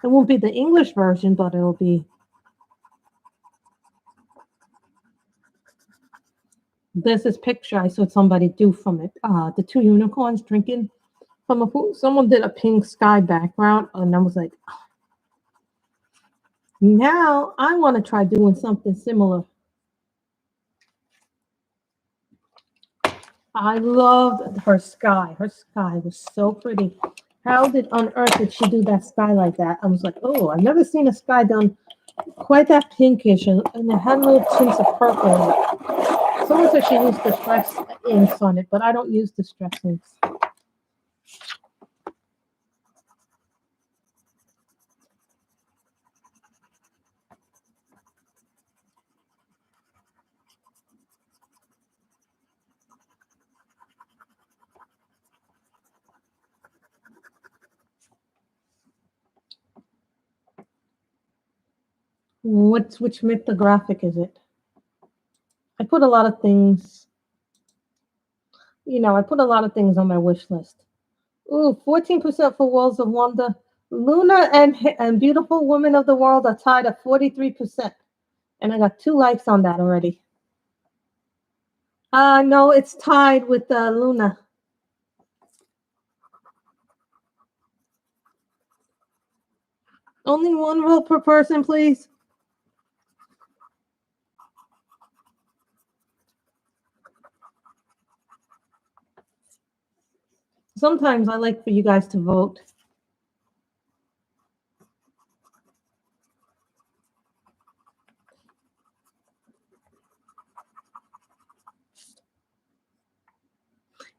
It won't be the English version, but it'll be. There's this picture I saw somebody do from it. The two unicorns drinking from a pool. Someone did a pink sky background, and I was like, now I want to try doing something similar. I loved her sky. Her sky was so pretty. How did on earth did she do that sky like that? I was like, oh, I've never seen a sky done quite that pinkish, and it had little tints of purple in it. Someone said she used distress inks on it, but I don't use distress inks. Which mythographic is it? I put a lot of things. I put a lot of things on my wish list. Ooh, 14% for Worlds of Wonder. Luna and Beautiful Woman of the World are tied at 43%. And I got 2 likes on that already. No, it's tied with Luna. Only 1 vote per person, please. Sometimes I like for you guys to vote.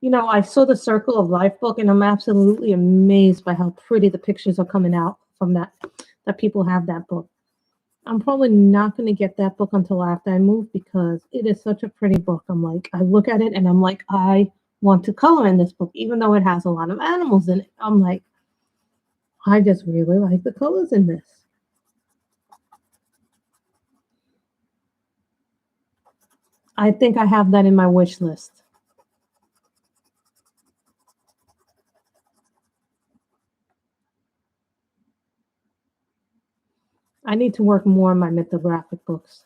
I saw the Circle of Life book, and I'm absolutely amazed by how pretty the pictures are coming out from that people have that book. I'm probably not going to get that book until after I move because it is such a pretty book. I look at it and I'm like, I want to color in this book, even though it has a lot of animals in it. I'm like, I just really like the colors in this. I think I have that in my wish list. I need to work more on my mythographic books.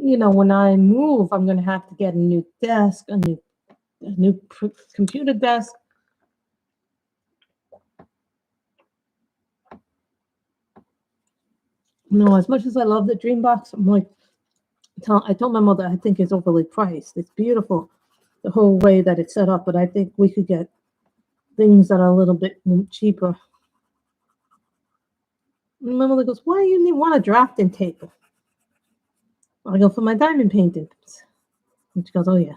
When I move, I'm going to have to get a new desk, a new computer desk. As much as I love the Dreambox, I'm like, I told my mother I think it's overly priced. It's beautiful, the whole way that it's set up, but I think we could get things that are a little bit cheaper. And my mother goes, why do you want a drafting table? I go, for my diamond paintings. And she goes, oh yeah.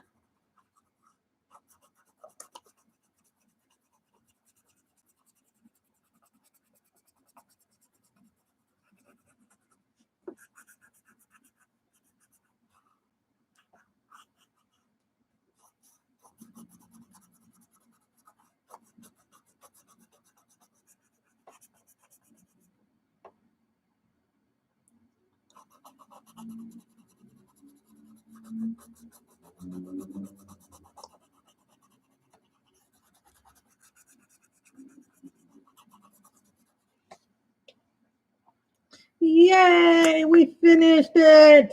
Yay, we finished it.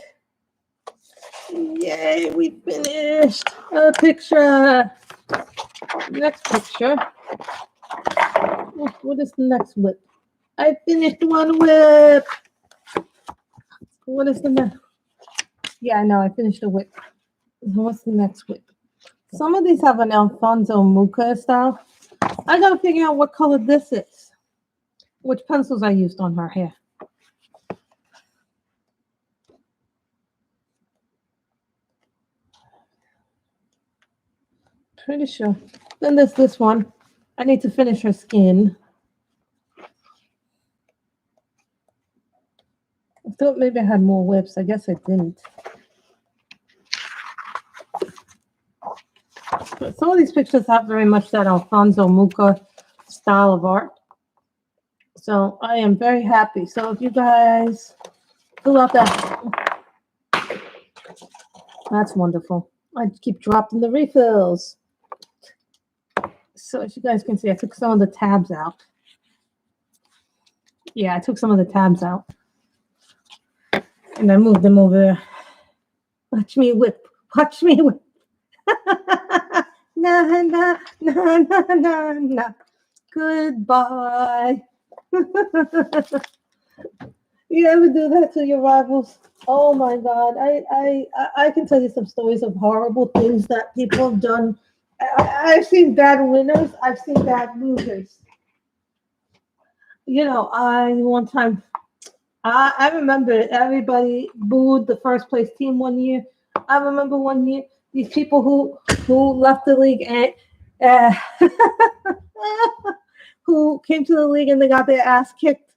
Yay, we finished a picture. Next picture. What is the next whip? I finished one whip. What is the next? Yeah, I know, I finished a whip. What's the next whip? Some of these have an Alfonso Mucca style. I gotta figure out what color this is. Which pencils I used on her hair. Pretty sure. Then there's this one. I need to finish her skin. I thought maybe I had more whips. I guess I didn't. But some of these pictures have very much that Alfonso Mucca style of art. So I am very happy. So if you guys fill out that, that's wonderful. I keep dropping the refills. So as you guys can see, I took some of the tabs out. Yeah, I took some of the tabs out. And I moved them over there. Watch me whip. Watch me whip. Na, na, na, na, na, na. Goodbye. You ever do that to your rivals? Oh my God. I can tell you some stories of horrible things that people have done. I've seen bad winners. I've seen bad losers. You know, one time, I remember everybody booed the first place team one year. I remember one year, these people who left the league and who came to the league and they got their ass kicked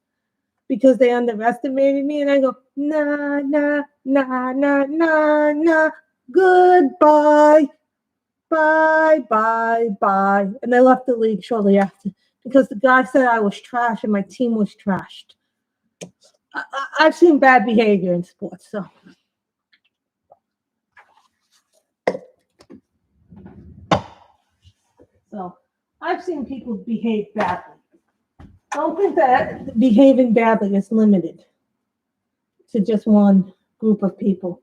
because they underestimated me. And I go, nah, nah, nah, nah, nah, nah, goodbye, bye, bye, bye. And I left the league shortly after because the guy said I was trash and my team was trashed. I've seen bad behavior in sports, so. So I've seen people behave badly. Don't think that behaving badly is limited to just one group of people.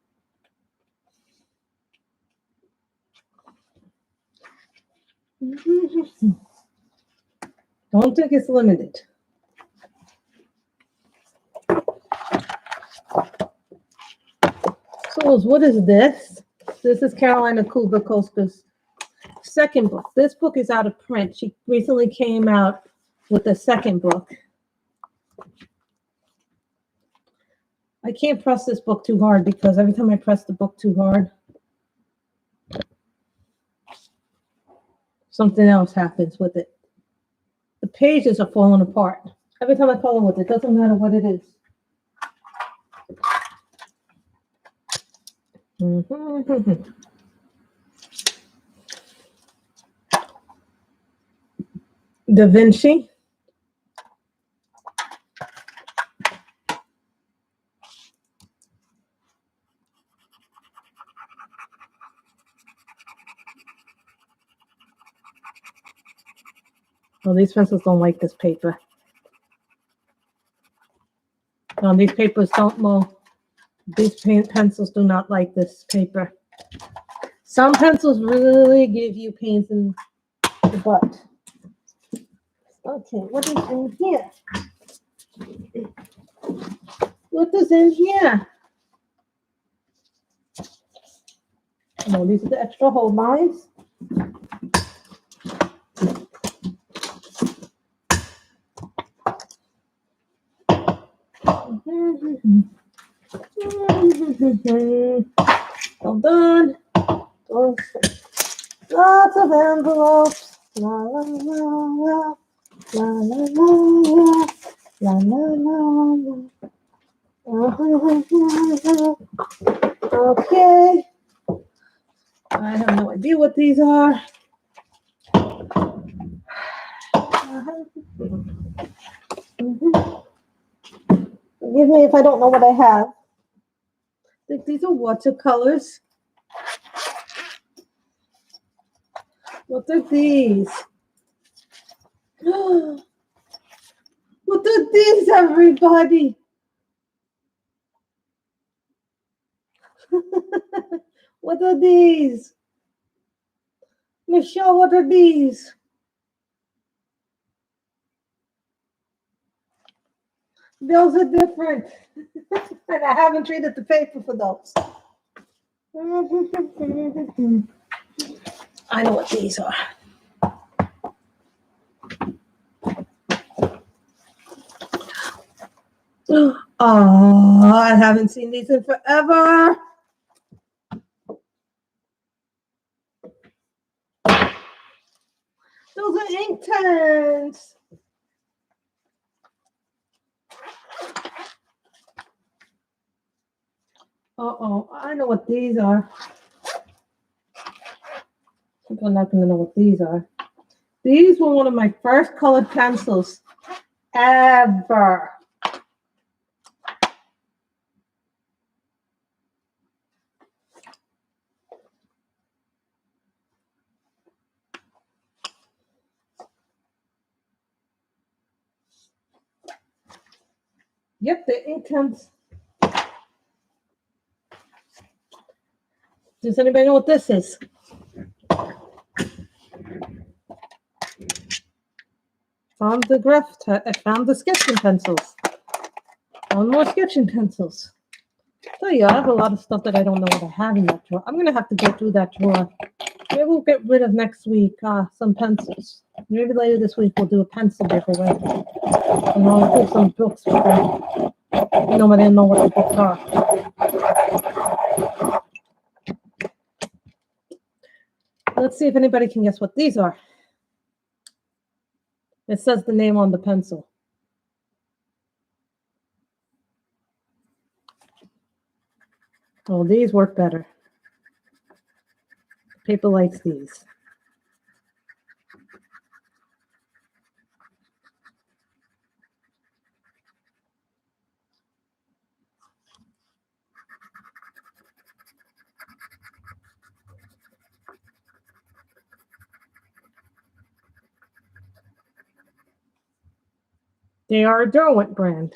Don't think it's limited. So what is this? This is Carolina Kuba-Costa's second book. This book is out of print. She recently came out with the second book. I can't press this book too hard because every time I press the book too hard, something else happens with it. The pages are falling apart. Every time I color with it, doesn't matter what it is. Da Vinci. Well, these pencils don't like this paper. No, these papers don't. Well, these pencils do not like this paper. Some pencils really give you pains in the butt. Okay, what is in here? What is in here? No, these are the extra hold lines. Well done. Lots of envelopes. La la la la. La la la la. La la la la. Okay. I have no idea what these are. Forgive me if I don't know what I have. I think these are watercolors. What are these? What are these, everybody? What are these? Michelle, what are these? Those are different. And I haven't traded the paper for those. I know what these are. Oh, I haven't seen these in forever. Those are ink pens. Uh-oh, I know what these are. People are not going to know what these are. These were one of my first colored pencils ever. Yep, the ink pens. Does anybody know what this is? Found the sketching pencils. Found more sketching pencils. So yeah, I have a lot of stuff that I don't know what I have in that drawer. I'm gonna have to go through that drawer. Maybe we'll get rid of next week some pencils. Maybe later this week we'll do a pencil giveaway. And I'll do some books for them. Nobody will know what the books are. Let's see if anybody can guess what these are. It says the name on the pencil. Oh, these work better. People likes these. They are a Derwent brand.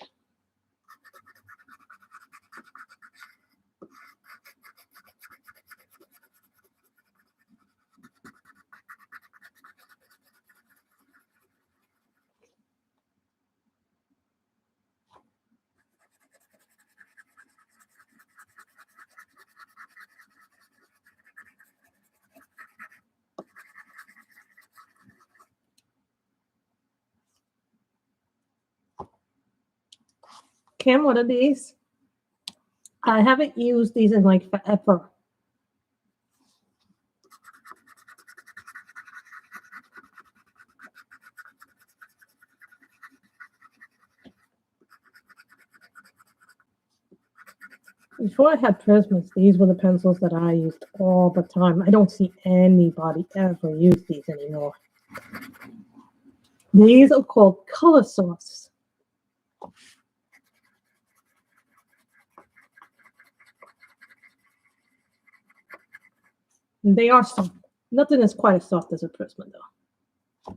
Kim, what are these? I haven't used these in like forever. Before I had Prismas, these were the pencils that I used all the time. I don't see anybody ever use these anymore. These are called color source. They are soft. Nothing is quite as soft as a Prisma, though.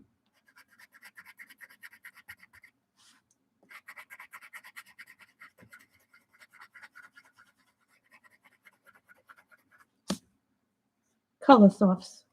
Color softs.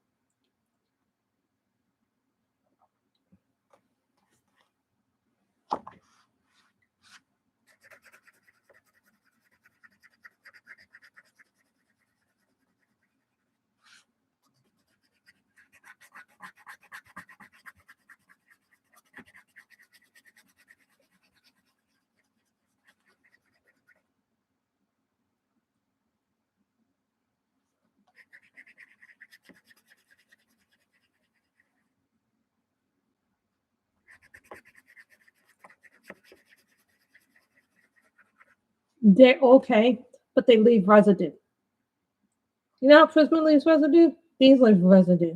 They're okay, but they leave residue. You know how Prisma leaves residue? These leave residue.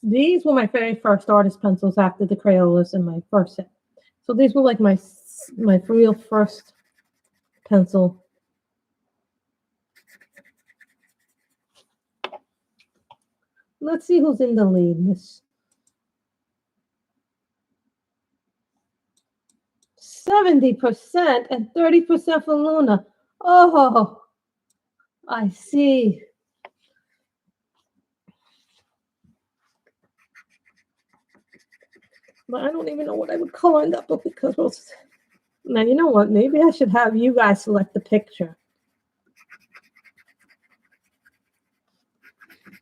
These were my very first artist pencils after the Crayolas in my first set. So these were like my real first pencil. Let's see who's in the lead. 70% and 30% for Luna. Oh, I see. But I don't even know what I would color in that book because now you know what? Maybe I should have you guys select the picture.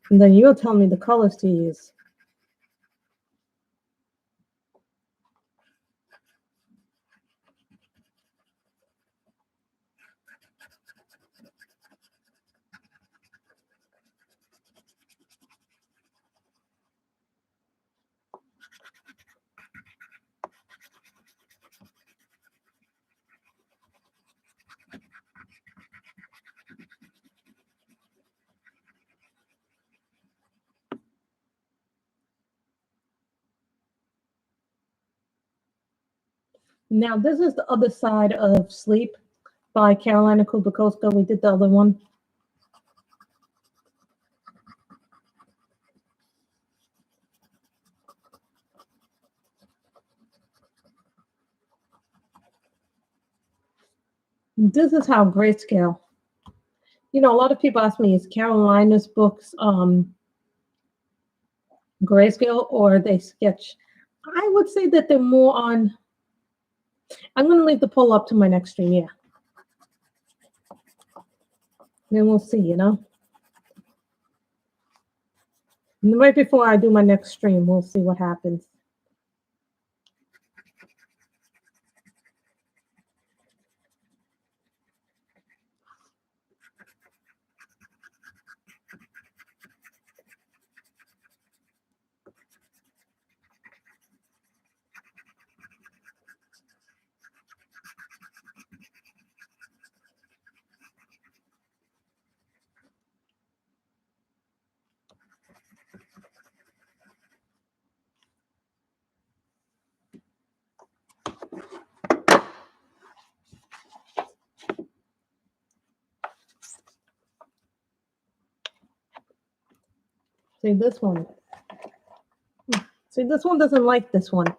And then you'll tell me the colors to use. Now, this is the other side of Sleep by Carolina Kubikoska. We did the other one. This is how grayscale. You know, a lot of people ask me, is Carolina's books grayscale or are they sketch? I would say that they're more on. I'm going to leave the poll up to my next stream, yeah. Then we'll see, you know. And right before I do my next stream, we'll see what happens. See this one. See, this one doesn't like this one.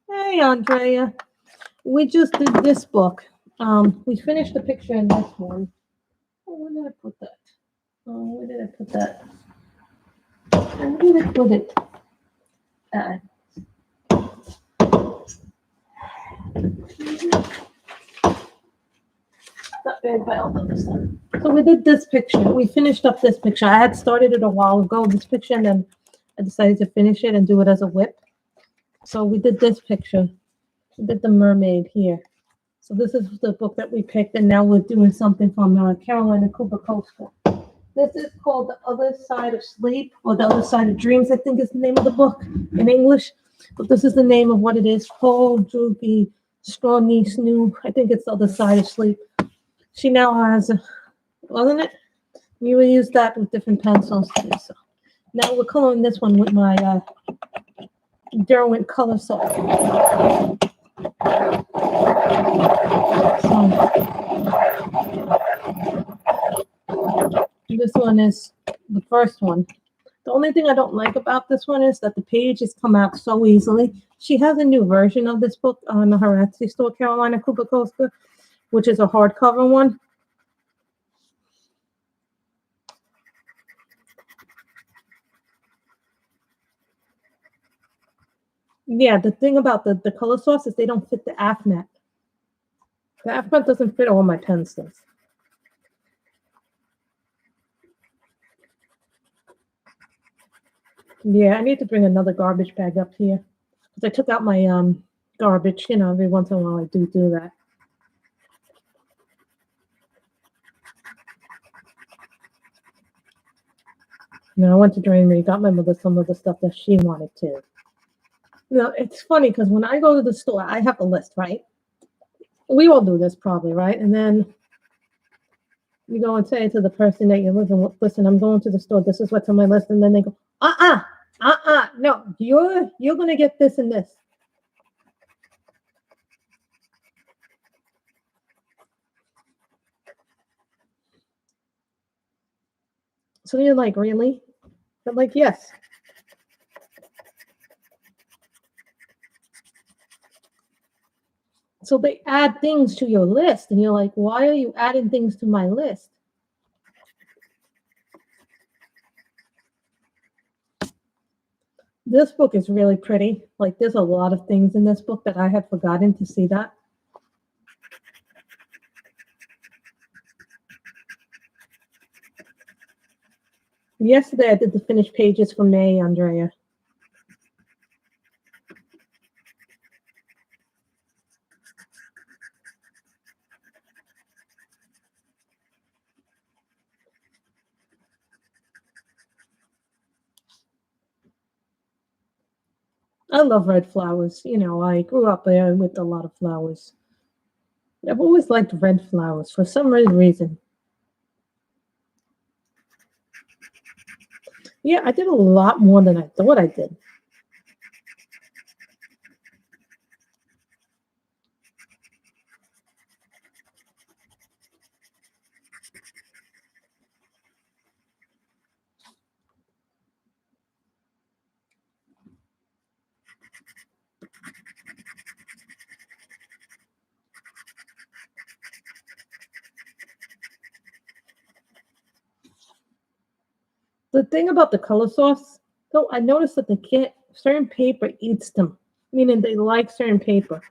Hey, Andrea. We just did this book. We finished the picture in this one. Oh, where did I put that? Oh, where did I put that? Where did I put it? Not very well on this one. So we did this picture. We finished up this picture. I had started it a while ago, this picture, and then I decided to finish it and do it as a whip. So we did this picture. We did the mermaid here. So this is the book that we picked, and now we're doing something from Carolina Kubikoska. This is called The Other Side of Sleep, or The Other Side of Dreams, I think is the name of the book in English. But this is the name of what it is. Paul Drugi Strawny Snoo. I think it's The Other Side of Sleep. She now has, wasn't it? You will use that with different pencils too. So now we're coloring this one with my Derwent color soft. This one is the first one. The only thing I don't like about this one is that the pages come out so easily. She has a new version of this book on her Etsy store, Carolina Kubikoska, which is a hardcover one. Yeah, the thing about the color source is they don't fit the AFMAT. The AFMAT doesn't fit all my pencils. Yeah, I need to bring another garbage bag up here. Because I took out my garbage, you know, every once in a while I do that. Now I went to Drain got my mother some of the stuff that she wanted too. You know, it's funny because when I go to the store, I have a list, right? We all do this probably, right? And then you go and say to the person that you're living with, listen, I'm going to the store. This is what's on my list. And then they go, no, you're going to get this and this. So you're like, really? I'm like, yes. So they add things to your list, and you're like, why are you adding things to my list? This book is really pretty. Like, there's a lot of things in this book that I had forgotten to see that. Yesterday, I did the finished pages for May, Andrea. I love red flowers. You know, I grew up there with a lot of flowers. I've always liked red flowers for some reason. Yeah, I did a lot more than I thought I did. The thing about the color sauce, though, I noticed that they can't, certain paper eats them, meaning they like certain paper.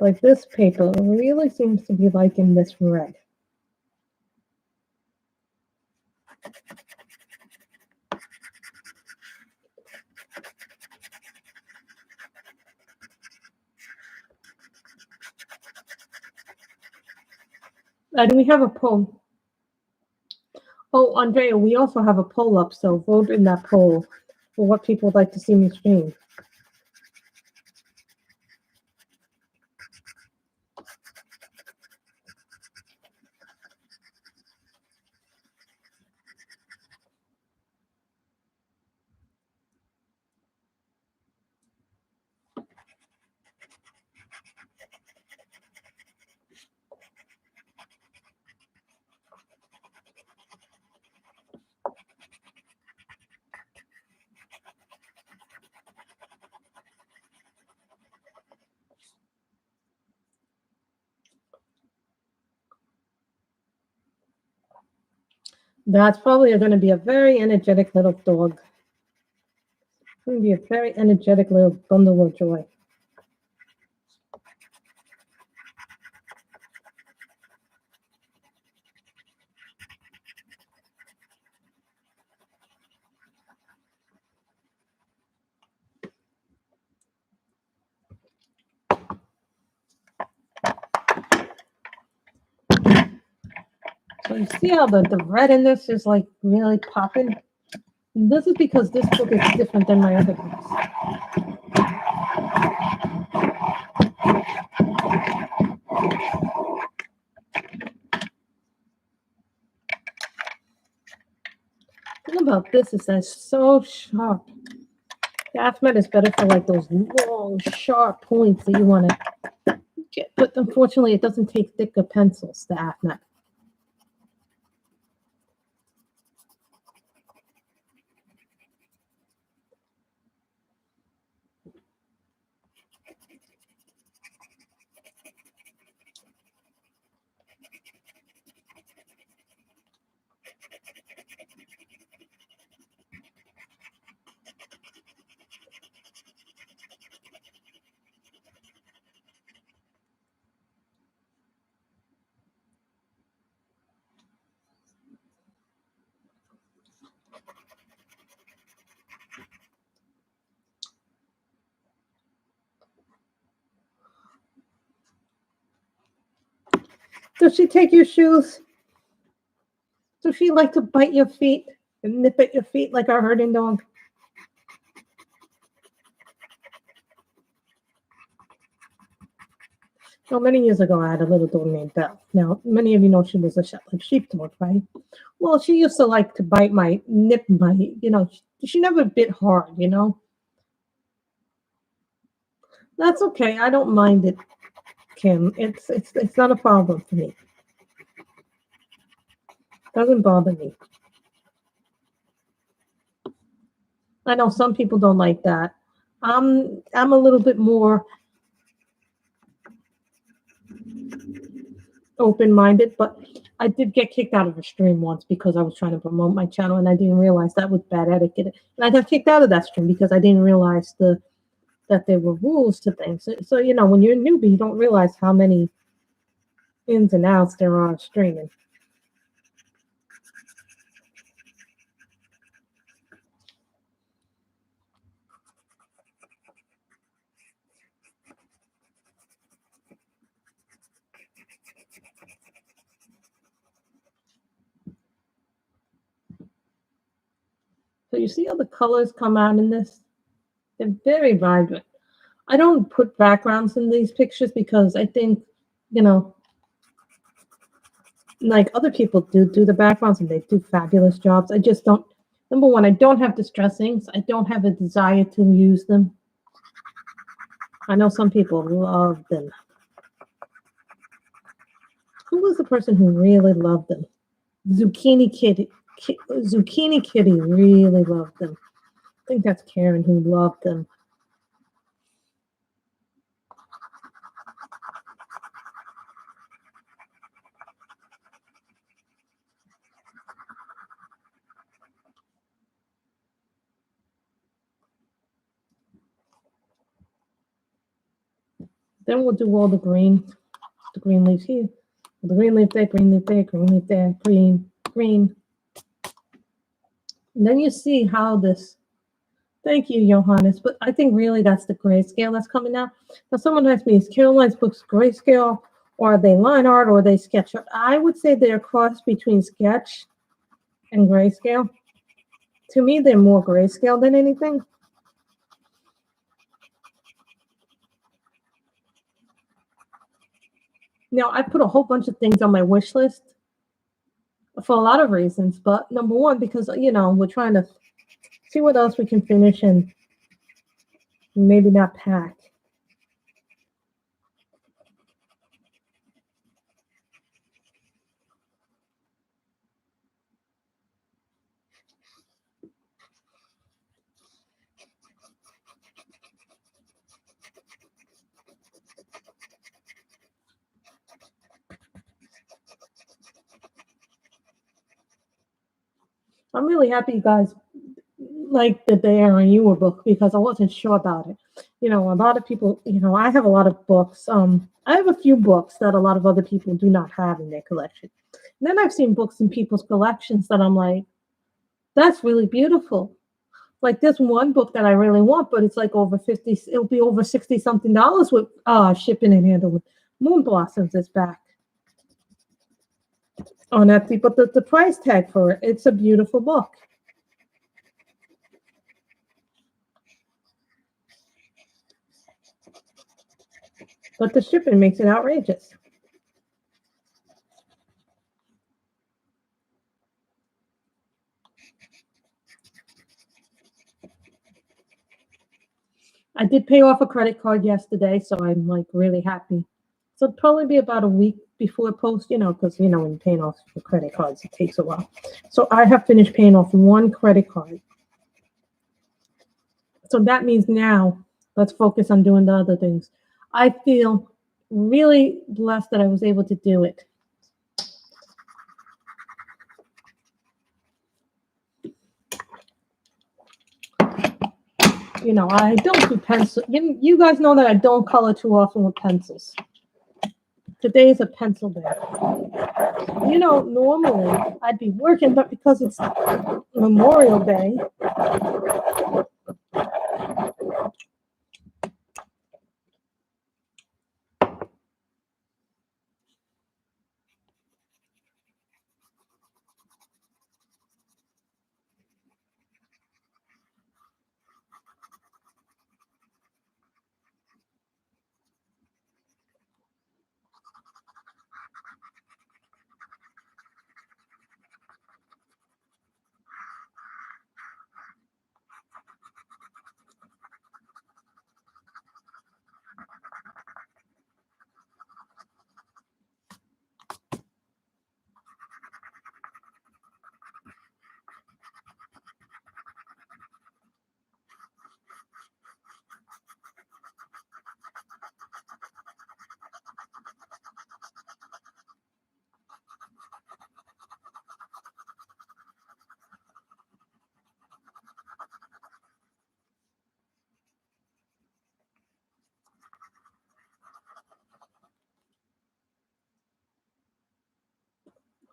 Like this paper really seems to be liking this red. And we have a poll. Oh, Andrea, we also have a poll up, so vote in that poll for what people would like to see me stream. That's probably going to be a very energetic little dog. It's going to be a very energetic little bundle of joy. So you see how the red in this is like really popping? And this is because this book is different than my other books. The thing about this is that it's so sharp. The Afmat is better for like those long, sharp points that you want to get. But unfortunately, it doesn't take thicker pencils, the Afmat. Does she take your shoes? Does she like to bite your feet and nip at your feet like a herding dog? Well, many years ago, I had a little dog named Belle. Now, many of you know she was a Shetland sheepdog, right? Well, she used to like to bite nip my, she never bit hard, That's okay. I don't mind it, Kim. It's not a problem for me. Doesn't bother me. I know some people don't like that. I'm a little bit more open-minded, but I did get kicked out of a stream once because I was trying to promote my channel and I didn't realize that was bad etiquette. And I got kicked out of that stream because I didn't realize that there were rules to things. So you know, when you're a newbie, you don't realize how many ins and outs there are of streaming. So you see how the colors come out in this? They're very vibrant. I don't put backgrounds in these pictures because I think, you know, like other people do the backgrounds and they do fabulous jobs. I just don't. Number one, I don't have distress inks. I don't have a desire to use them. I know some people love them. Who was the person who really loved them? Zucchini Kitty. Zucchini Kitty really loved them. I think that's Karen who loved them. Then we'll do all the green leaves here, the green leaf there, green leaf there, green leaf there, green, green. And then you see how this. Thank you, Johannes. But I think really that's the grayscale that's coming out. Now, someone asked me, is Caroline's books grayscale, or are they line art, or are they sketch art? I would say they're a cross between sketch and grayscale. To me, they're more grayscale than anything. Now, I put a whole bunch of things on my wish list for a lot of reasons. But number one, because, you know, we're trying to see what else we can finish and maybe not pack. I'm really happy you guys like the Erin Ewer book because I wasn't sure about it. You know, a lot of people, you know, I have a lot of books. I have a few books that a lot of other people do not have in their collection. And then I've seen books in people's collections that I'm like, that's really beautiful. Like this one book that I really want, but it's like over 50, it'll be over 60 something dollars with shipping and handling. Moon Blossoms is back on Etsy, but the price tag for it, it's a beautiful book. But the shipping makes it outrageous. I did pay off a credit card yesterday, so I'm like really happy. So it'll probably be about a week before post, you know, because, you know, when you're paying off for credit cards, it takes a while. So I have finished paying off one credit card. So that means now let's focus on doing the other things. I feel really blessed that I was able to do it. You know, I don't do pencil. You guys know that I don't color too often with pencils. Today is a pencil day. You know, normally I'd be working, but because it's Memorial Day,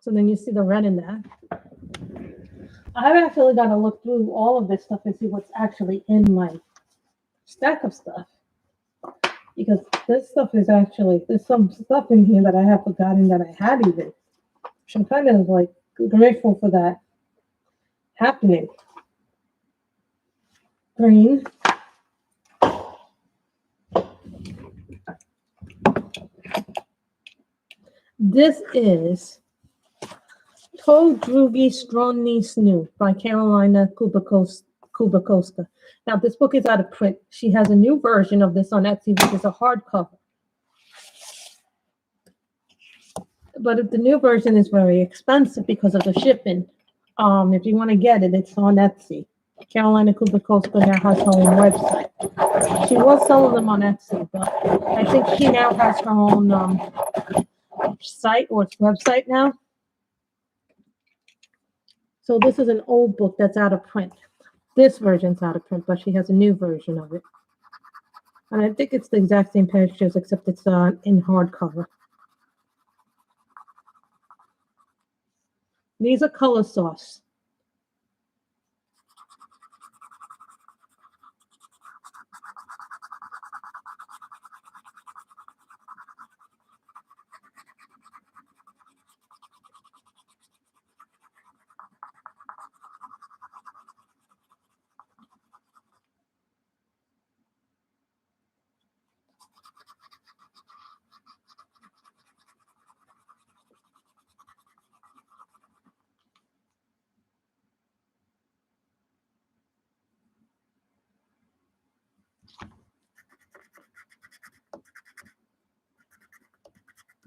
So then you see the red in that. I've actually got to look through all of this stuff and see what's actually in my stack of stuff. Because this stuff is actually, there's some stuff in here that I have forgotten that I had even. Which I'm kind of like grateful for that happening. Green. This is To Drugi Stronni Snoo by Carolina Kubakoska. Now, this book is out of print. She has a new version of this on Etsy, which is a hardcover. But the new version is very expensive because of the shipping. If you want to get it, it's on Etsy. Carolina Kubakoska now has her own website. She was selling them on Etsy, but I think she now has her own site or website now. So this is an old book that's out of print. This version's out of print, but she has a new version of it. And I think it's the exact same pictures, except it's in hardcover. These are color sauce.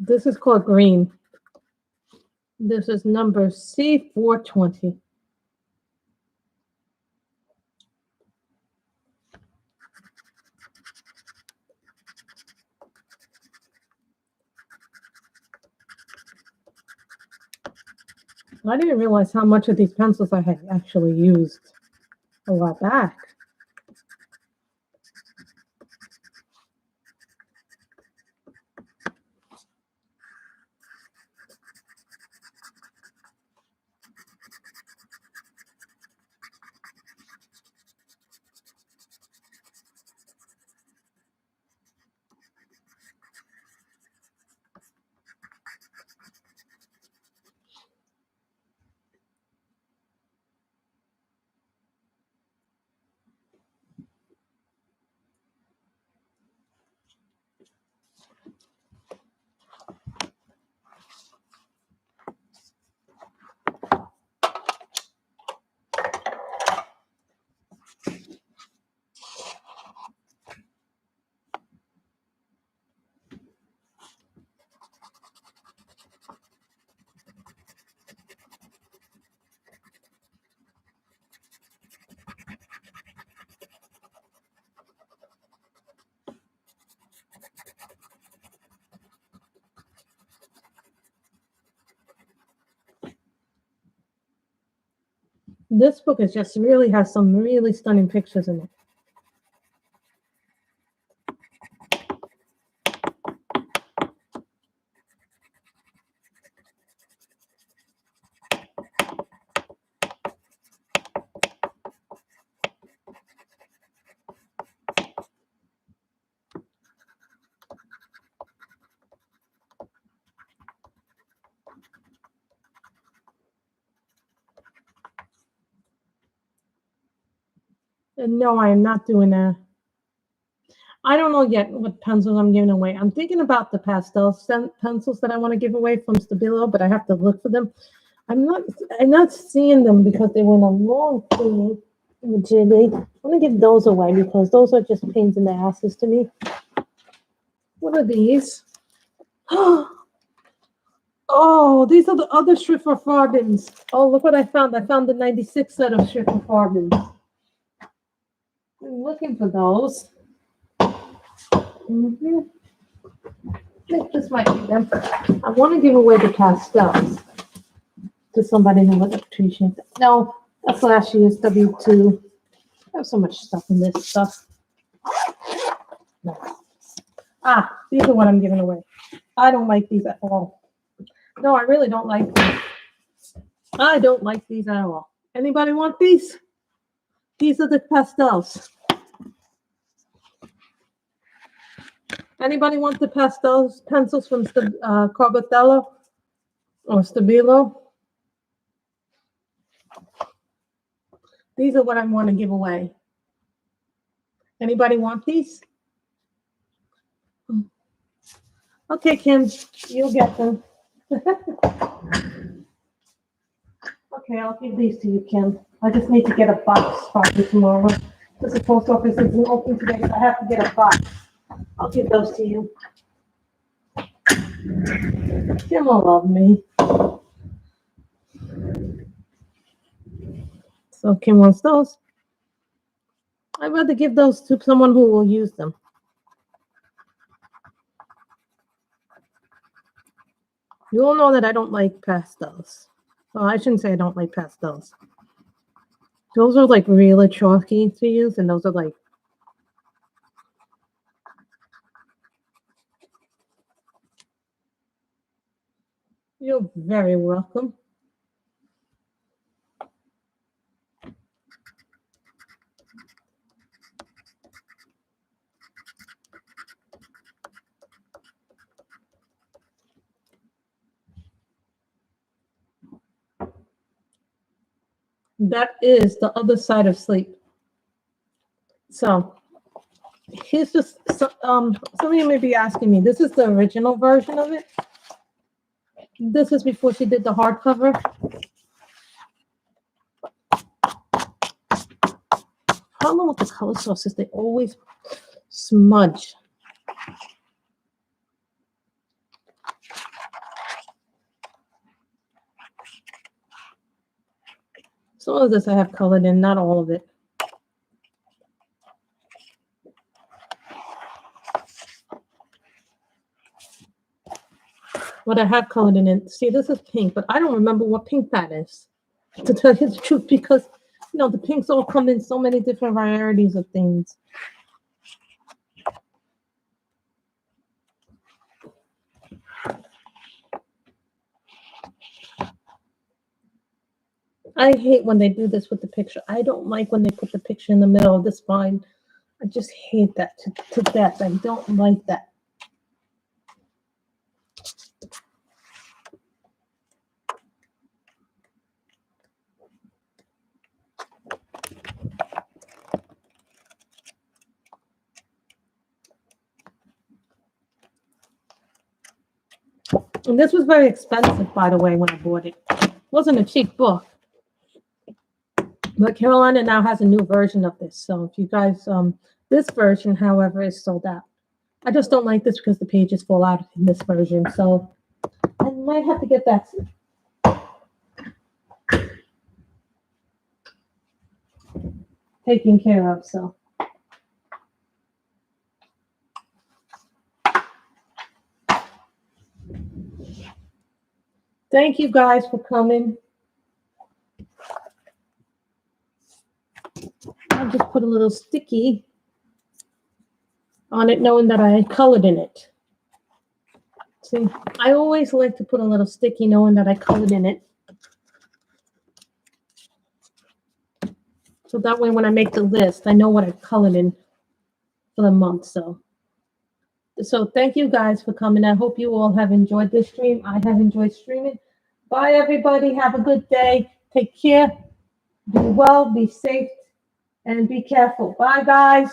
This is called green. This is number C420. I didn't realize how much of these pencils I had actually used a while back. This book is just really has some really stunning pictures in it. And no, I am not doing that. I don't know yet what pencils I'm giving away. I'm thinking about the pastel pencils that I want to give away from Stabilo, but I have to look for them. I'm not seeing them because they were in a long thing. I want to give those away because those are just pains in the asses to me. What are these? Oh, these are the other Schiffer Farbins. Oh, look what I found. I found the 96 set of Schiffer Farbins. I'm looking for those. I think this might be them. I want to give away the pastels to somebody who would appreciate it. No, that's last year's W2. I have so much stuff in this stuff. No. These are what I'm giving away. I don't like these at all. No, I really don't like these. I don't like these at all. Anybody want these? These are the pastels. Anybody want the pastels pencils from Carbatello or Stabilo? These are what I want to give away. Anybody want these? Okay, Kim, you'll get them. Okay, I'll give these to you, Kim. I just need to get a box probably tomorrow. Because the post office isn't open today, so I have to get a box. I'll give those to you. Kim will love me. So Kim wants those. I'd rather give those to someone who will use them. You all know that I don't like pastels. Well, I shouldn't say I don't like pastels. Those are like really chalky to use, and those are like you're very welcome. That is the other side of sleep. So here's just some of you may be asking me. This is the original version of it. This is before she did the hardcover. Problem with the color sources, they always smudge. Some of this I have colored in, not all of it. What I have colored in it. See, this is pink, but I don't remember what pink that is, to tell you the truth, because you know the pinks all come in so many different varieties of things. I hate when they do this with the picture. I don't like when they put the picture in the middle of the spine. I just hate that to death. I don't like that. And this was very expensive, by the way, when I bought it. It wasn't a cheap book. But Carolina now has a new version of this. So if you guys, this version, however, is sold out. I just don't like this because the pages fall out in this version. So I might have to get that taken care of. So. Thank you guys for coming. I'll just put a little sticky on it, knowing that I colored in it. See, I always like to put a little sticky knowing that I colored in it. So that way when I make the list, I know what I colored in for the month. So thank you guys for coming. I hope you all have enjoyed this stream. I have enjoyed streaming. Bye, everybody. Have a good day. Take care. Be well, be safe, and be careful. Bye, guys.